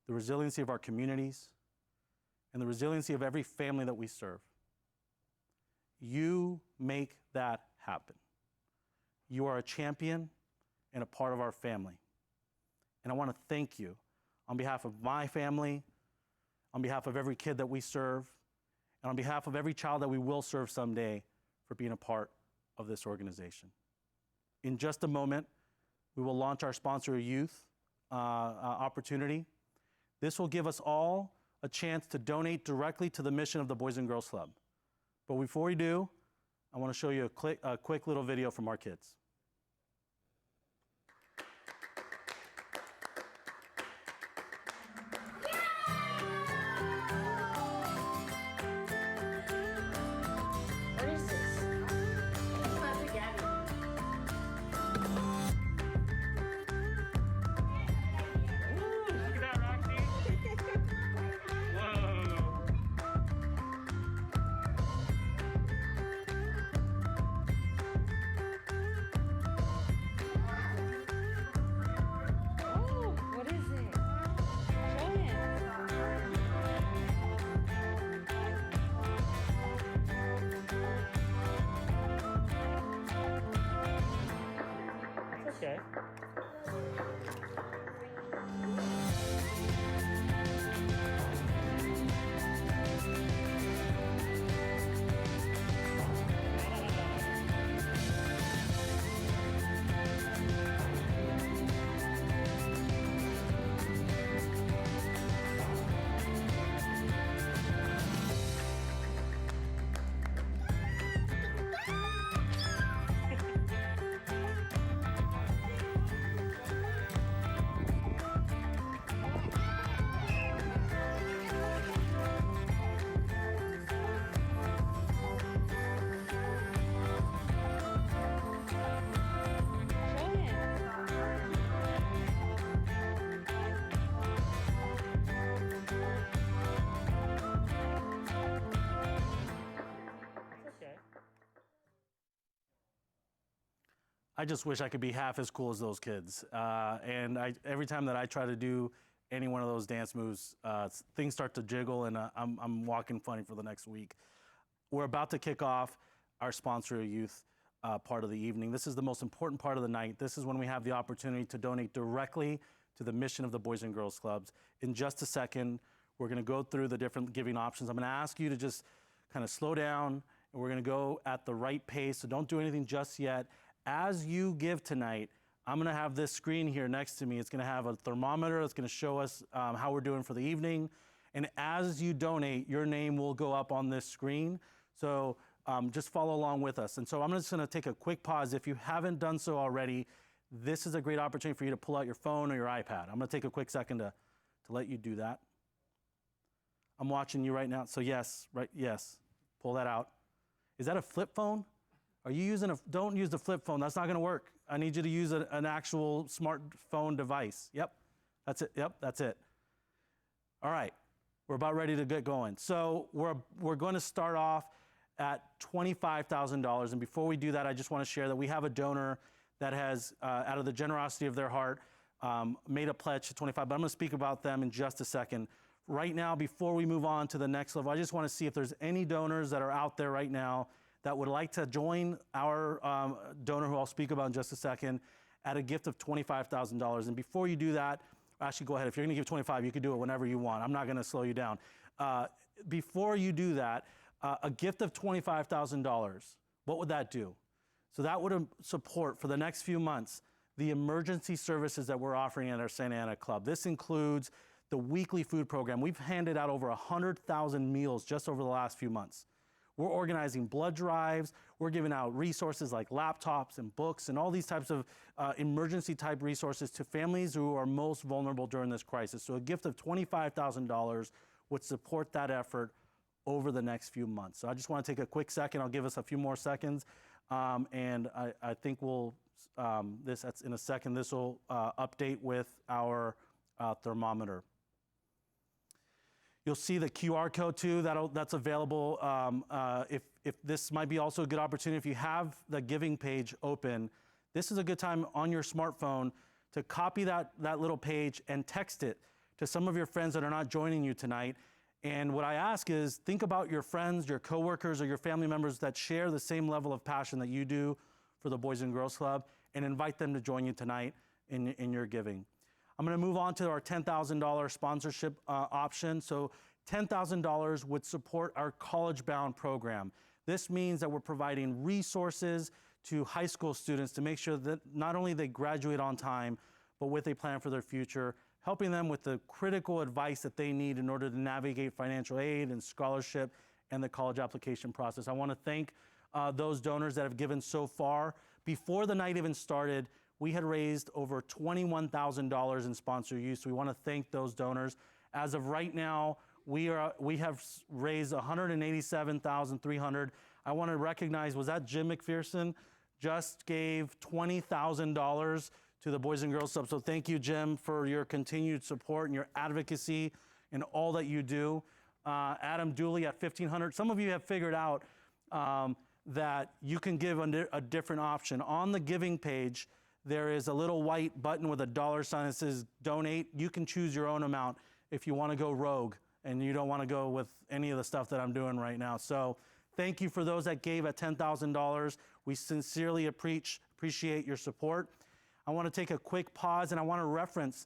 the resiliency of our communities, and the resiliency of every family that we serve. You make that happen. You are a champion and a part of our family. And I want to thank you on behalf of my family, on behalf of every kid that we serve, and on behalf of every child that we will serve someday for being a part of this organization. In just a moment, we will launch our Sponsor a Youth opportunity. This will give us all a chance to donate directly to the mission of the Boys and Girls Club. But before we do, I want to show you a quick little video from our kids. I just wish I could be half as cool as those kids. And every time that I try to do any one of those dance moves, things start to jiggle, and I'm walking funny for the next week. We're about to kick off our Sponsor Your Youth part of the evening. This is the most important part of the night. This is when we have the opportunity to donate directly to the mission of the Boys and Girls Clubs. In just a second, we're going to go through the different giving options. I'm going to ask you to just kind of slow down, and we're going to go at the right pace, so don't do anything just yet. As you give tonight, I'm going to have this screen here next to me. It's going to have a thermometer. It's going to show us how we're doing for the evening. And as you donate, your name will go up on this screen. So just follow along with us. And so I'm just going to take a quick pause. If you haven't done so already, this is a great opportunity for you to pull out your phone or your iPad. I'm going to take a quick second to let you do that. I'm watching you right now. So yes, right, yes, pull that out. Is that a flip phone? Are you using don't use the flip phone. That's not going to work. I need you to use an actual smartphone device. Yep, that's it. Yep, that's it. All right, we're about ready to get going. So we're going to start off at $25,000. And before we do that, I just want to share that we have a donor that has, out of the generosity of their heart, made a pledge to 25, but I'm going to speak about them in just a second. Right now, before we move on to the next level, I just want to see if there's any donors that are out there right now that would like to join our donor, who I'll speak about in just a second, at a gift of $25,000. And before you do that, actually go ahead. If you're going to give 25, you can do it whenever you want. I'm not going to slow you down. Before you do that, a gift of $25,000, what would that do? So that would support, for the next few months, the emergency services that we're offering at our Santa Ana Club. This includes the weekly food program. We've handed out over 100,000 meals just over the last few months. We're organizing blood drives. We're giving out resources like laptops and books and all these types of emergency type resources to families who are most vulnerable during this crisis. So a gift of $25,000 would support that effort over the next few months. So I just want to take a quick second. I'll give us a few more seconds. And I think we'll, that's in a second, this will update with our thermometer. You'll see the QR code too, that's available. If this might be also a good opportunity, if you have the giving page open, this is a good time on your smartphone to copy that little page and text it to some of your friends that are not joining you tonight. And what I ask is, think about your friends, your coworkers, or your family members that share the same level of passion that you do for the Boys and Girls Club, and invite them to join you tonight in your giving. I'm going to move on to our $10,000 sponsorship option. So $10,000 would support our College Bound program. This means that we're providing resources to high school students to make sure that not only they graduate on time, but with a plan for their future, helping them with the critical advice that they need in order to navigate financial aid and scholarship and the college application process. I want to thank those donors that have given so far. Before the night even started, we had raised over $21,000 in sponsor use. So we want to thank those donors. As of right now, we have raised $187,300. I want to recognize, was that Jim McPherson just gave $20,000 to the Boys and Girls Club. So thank you, Jim, for your continued support and your advocacy and all that you do. Adam Dooley at $1,500. Some of you have figured out that you can give a different option. On the giving page, there is a little white button with a $ sign that says donate. You can choose your own amount if you want to go rogue and you don't want to go with any of the stuff that I'm doing right now. So thank you for those that gave at $10,000. We sincerely appreciate your support. I want to take a quick pause, and I want to reference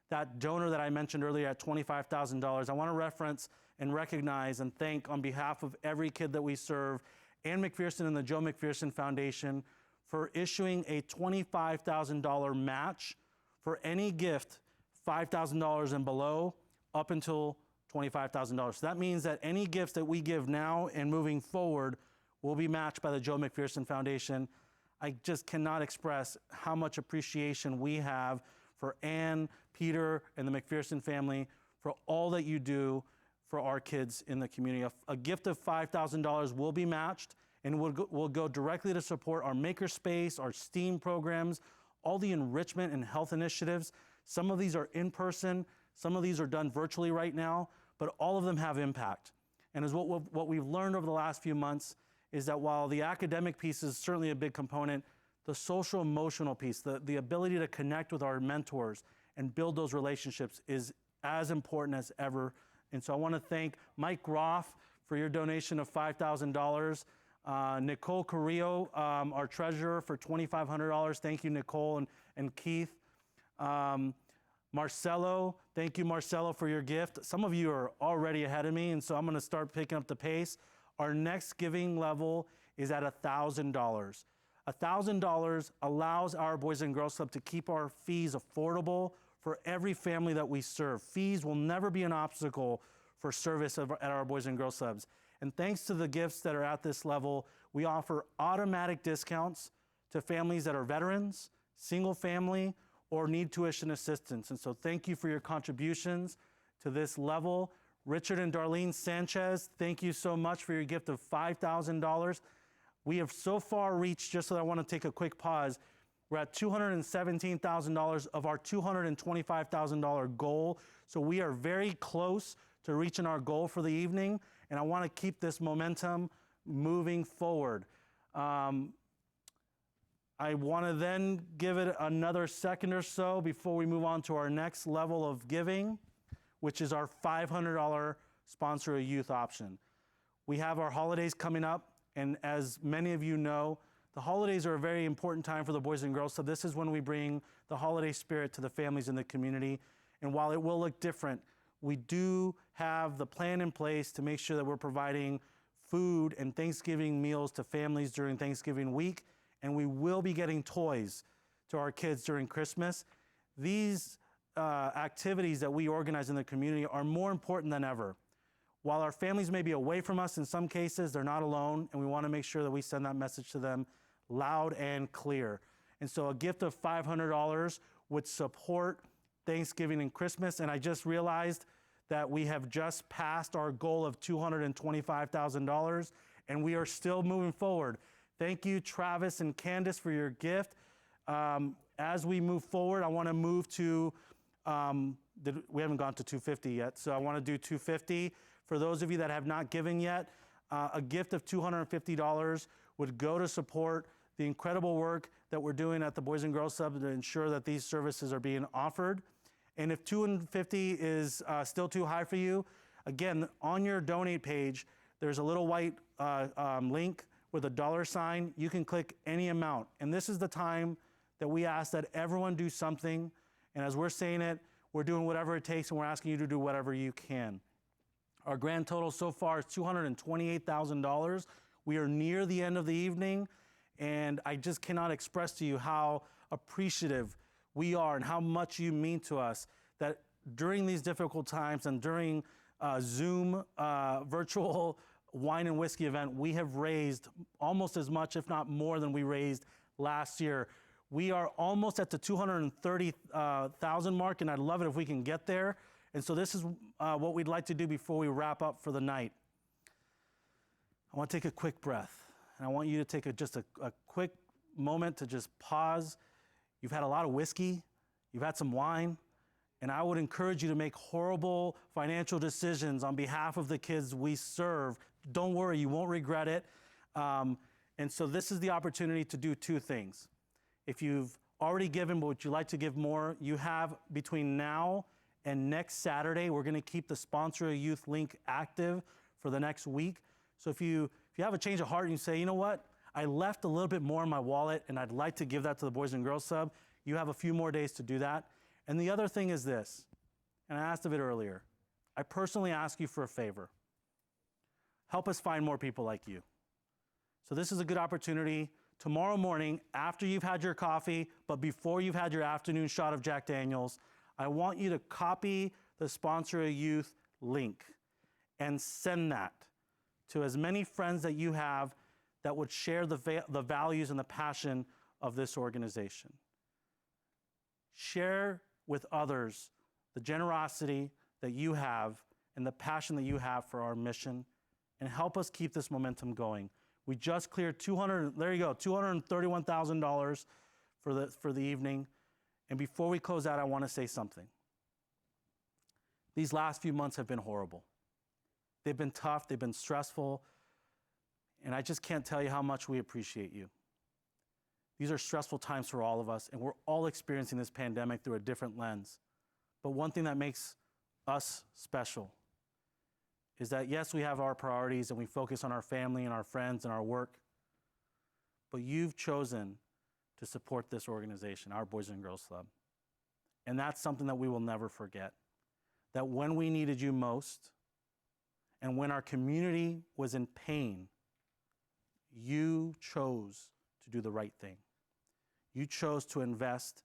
that donor that I mentioned earlier at $25,000. I want to reference and recognize and thank, on behalf of every kid that we serve, Ann McPherson and the Joe McPherson Foundation for issuing a $25,000 match for any gift $5,000 and below up until $25,000. So that means that any gifts that we give now and moving forward will be matched by the Joe McPherson Foundation. I just cannot express how much appreciation we have for Ann, Peter, and the McPherson family for all that you do for our kids in the community. A gift of $5,000 will be matched and will go directly to support our makerspace, our STEAM programs, all the enrichment and health initiatives. Some of these are in person, some of these are done virtually right now, but all of them have impact. And as what we've learned over the last few months is that while the academic piece is certainly a big component, the social emotional piece, the ability to connect with our mentors and build those relationships is as important as ever. And so I want to thank Mike Groff for your donation of $5,000. Nicole Carrillo, our treasurer, for $2,500. Thank you, Nicole and Keith. Marcelo, thank you, Marcelo, for your gift. Some of you are already ahead of me, and so I'm going to start picking up the pace. Our next giving level is at $1,000. $1,000 allows our Boys and Girls Club to keep our fees affordable for every family that we serve. Fees will never be an obstacle for service at our Boys and Girls Clubs. And thanks to the gifts that are at this level, we offer automatic discounts to families that are veterans, single family, or need tuition assistance. And so thank you for your contributions to this level. Richard and Darlene Sanchez, thank you so much for your gift of $5,000. We have so far reached, just so I want to take a quick pause, we're at $217,000 of our $225,000 goal. So we are very close to reaching our goal for the evening, and I want to keep this momentum moving forward. I want to then give it another second or so before we move on to our next level of giving, which is our $500 sponsor a youth option. We have our holidays coming up, and as many of you know, the holidays are a very important time for the Boys and Girls, so this is when we bring the holiday spirit to the families in the community. And while it will look different, we do have the plan in place to make sure that we're providing food and Thanksgiving meals to families during Thanksgiving week, and we will be getting toys to our kids during Christmas. These activities that we organize in the community are more important than ever. While our families may be away from us in some cases, they're not alone, and we want to make sure that we send that message to them loud and clear. And so a gift of $500 would support Thanksgiving and Christmas, and I just realized that we have just passed our goal of $225,000, and we are still moving forward. Thank you, Travis and Candace, for your gift. As we move forward, I want to move to, we haven't gone to 250 yet, so I want to do 250. For those of you that have not given yet, a gift of $250 would go to support the incredible work that we're doing at the Boys and Girls Club to ensure that these services are being offered. And if $250 is still too high for you, again, on your donate page, there's a little white link with a $sign. You can click any amount. And this is the time that we ask that everyone do something. And as we're saying it, we're doing whatever it takes, and we're asking you to do whatever you can. Our grand total so far is $228,000. We are near the end of the evening, and I just cannot express to you how appreciative we are and how much you mean to us that during these difficult times and during Zoom virtual wine and whiskey event, we have raised almost as much, if not more, than we raised last year. We are almost at the 230,000 mark, and I'd love it if we can get there. And so this is what we'd like to do before we wrap up for the night. I want to take a quick breath, and I want you to take just a quick moment to just pause. You've had a lot of whiskey, you've had some wine, and I would encourage you to make horrible financial decisions on behalf of the kids we serve. Don't worry, you won't regret it. And so this is the opportunity to do two things. If you've already given, but would you like to give more, you have between now and next Saturday, we're going to keep the Sponsor a Youth link active for the next week. So if you have a change of heart and you say, you know what, I left a little bit more in my wallet and I'd like to give that to the Boys and Girls Club, you have a few more days to do that. And the other thing is this, and I asked of it earlier, I personally ask you for a favor. Help us find more people like you. So this is a good opportunity. Tomorrow morning, after you've had your coffee, but before you've had your afternoon shot of Jack Daniels, I want you to copy the Sponsor a Youth link and send that to as many friends that you have that would share the values and the passion of this organization. Share with others the generosity that you have and the passion that you have for our mission, and help us keep this momentum going. We just cleared $231,000 for the evening. And before we close out, I want to say something. These last few months have been horrible. They've been tough, they've been stressful, and I just can't tell you how much we appreciate you. These are stressful times for all of us, and we're all experiencing this pandemic through a different lens. But one thing that makes us special is that, yes, we have our priorities and we focus on our family and our friends and our work, but you've chosen to support this organization, our Boys and Girls Club. And that's something that we will never forget. That when we needed you most, and when our community was in pain, you chose to do the right thing. You chose to invest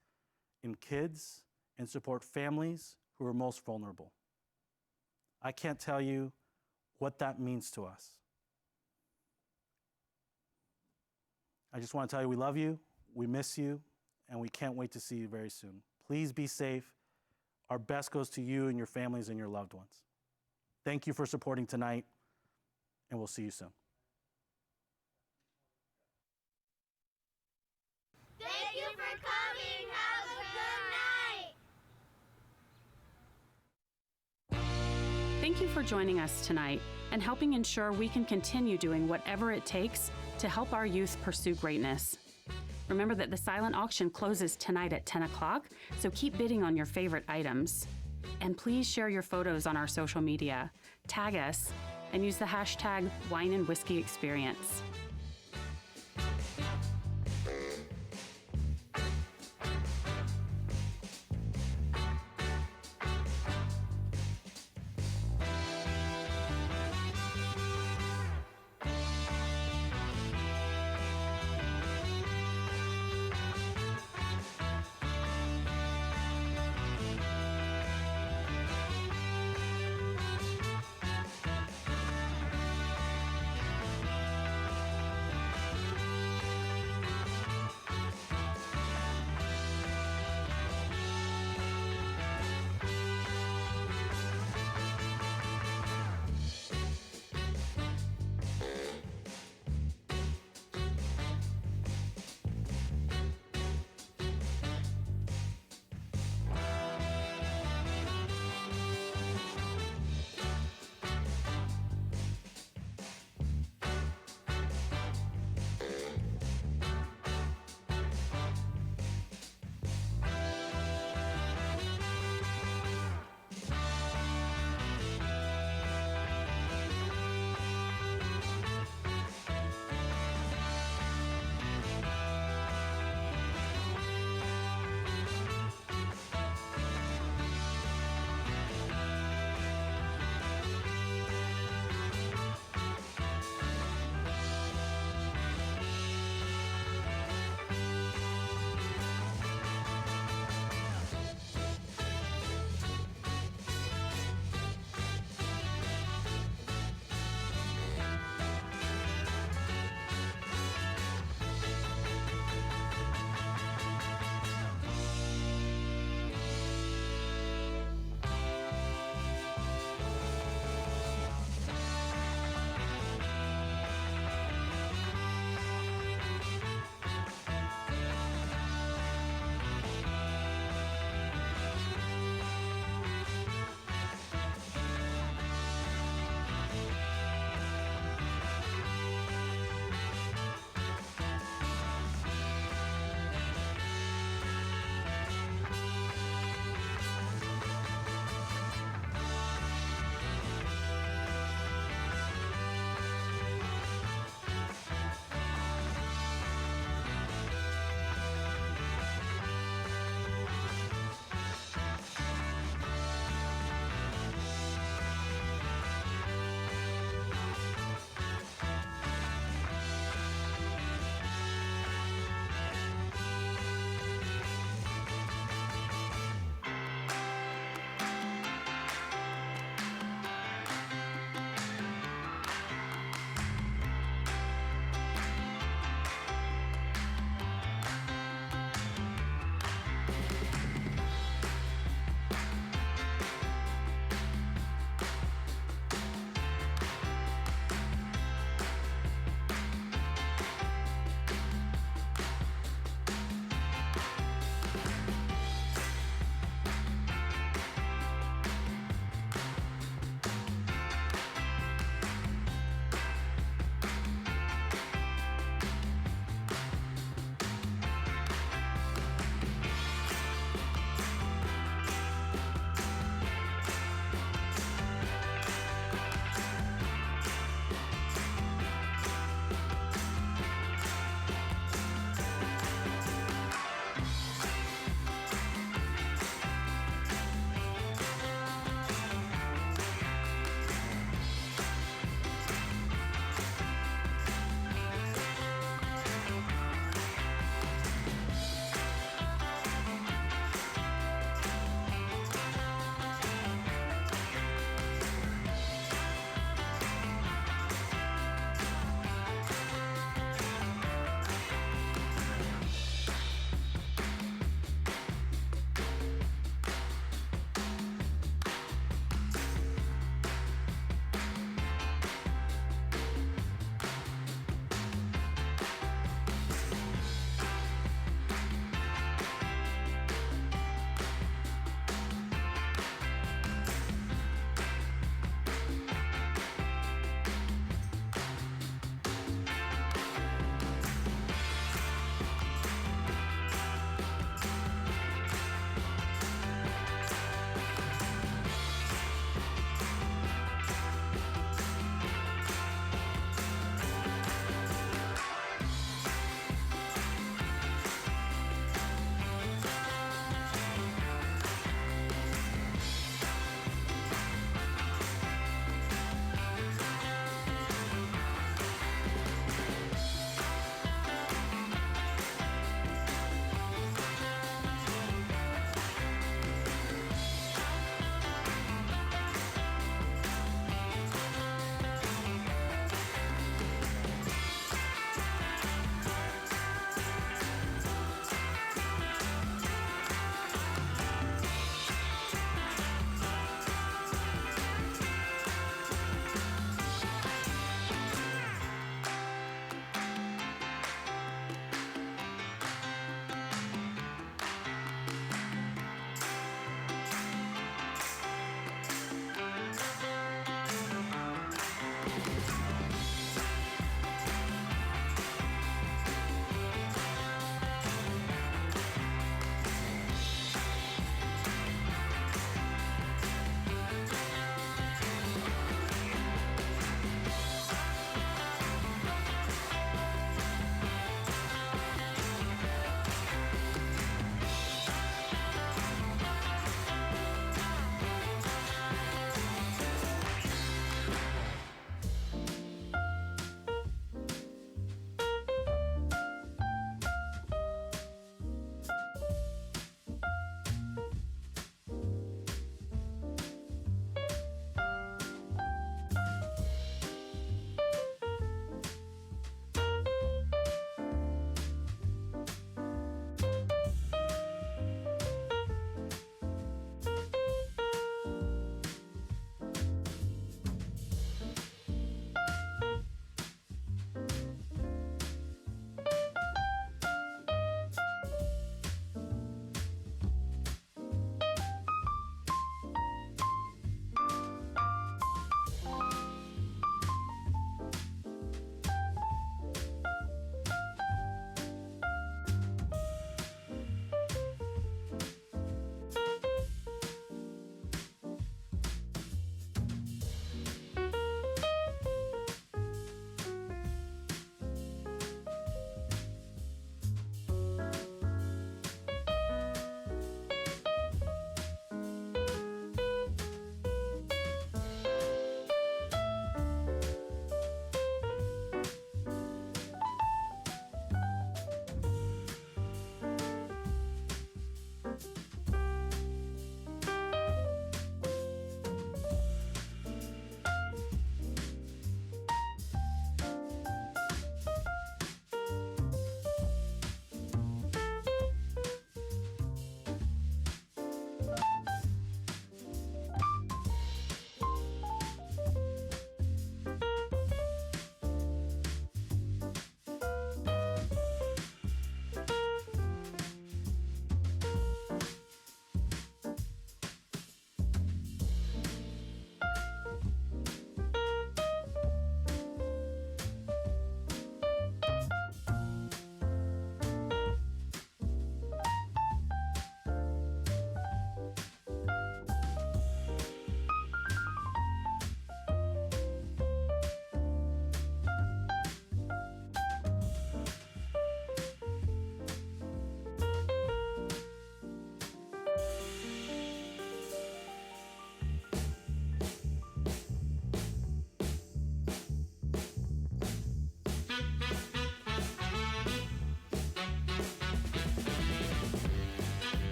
in kids and support families who are most vulnerable. I can't tell you what that means to us. I just want to tell you we love you, we miss you, and we can't wait to see you very soon. Please be safe. Our best goes to you and your families and your loved ones. Thank you for supporting tonight, and we'll see you soon. Thank you for coming. Have a good night. Thank you for joining us tonight and helping ensure we can continue doing whatever it takes to help our youth pursue greatness. Remember that the silent auction closes tonight at 10 o'clock, so keep bidding on your favorite items. And please share your photos on our social media, tag us, and use the hashtag Wine and Whiskey Experience.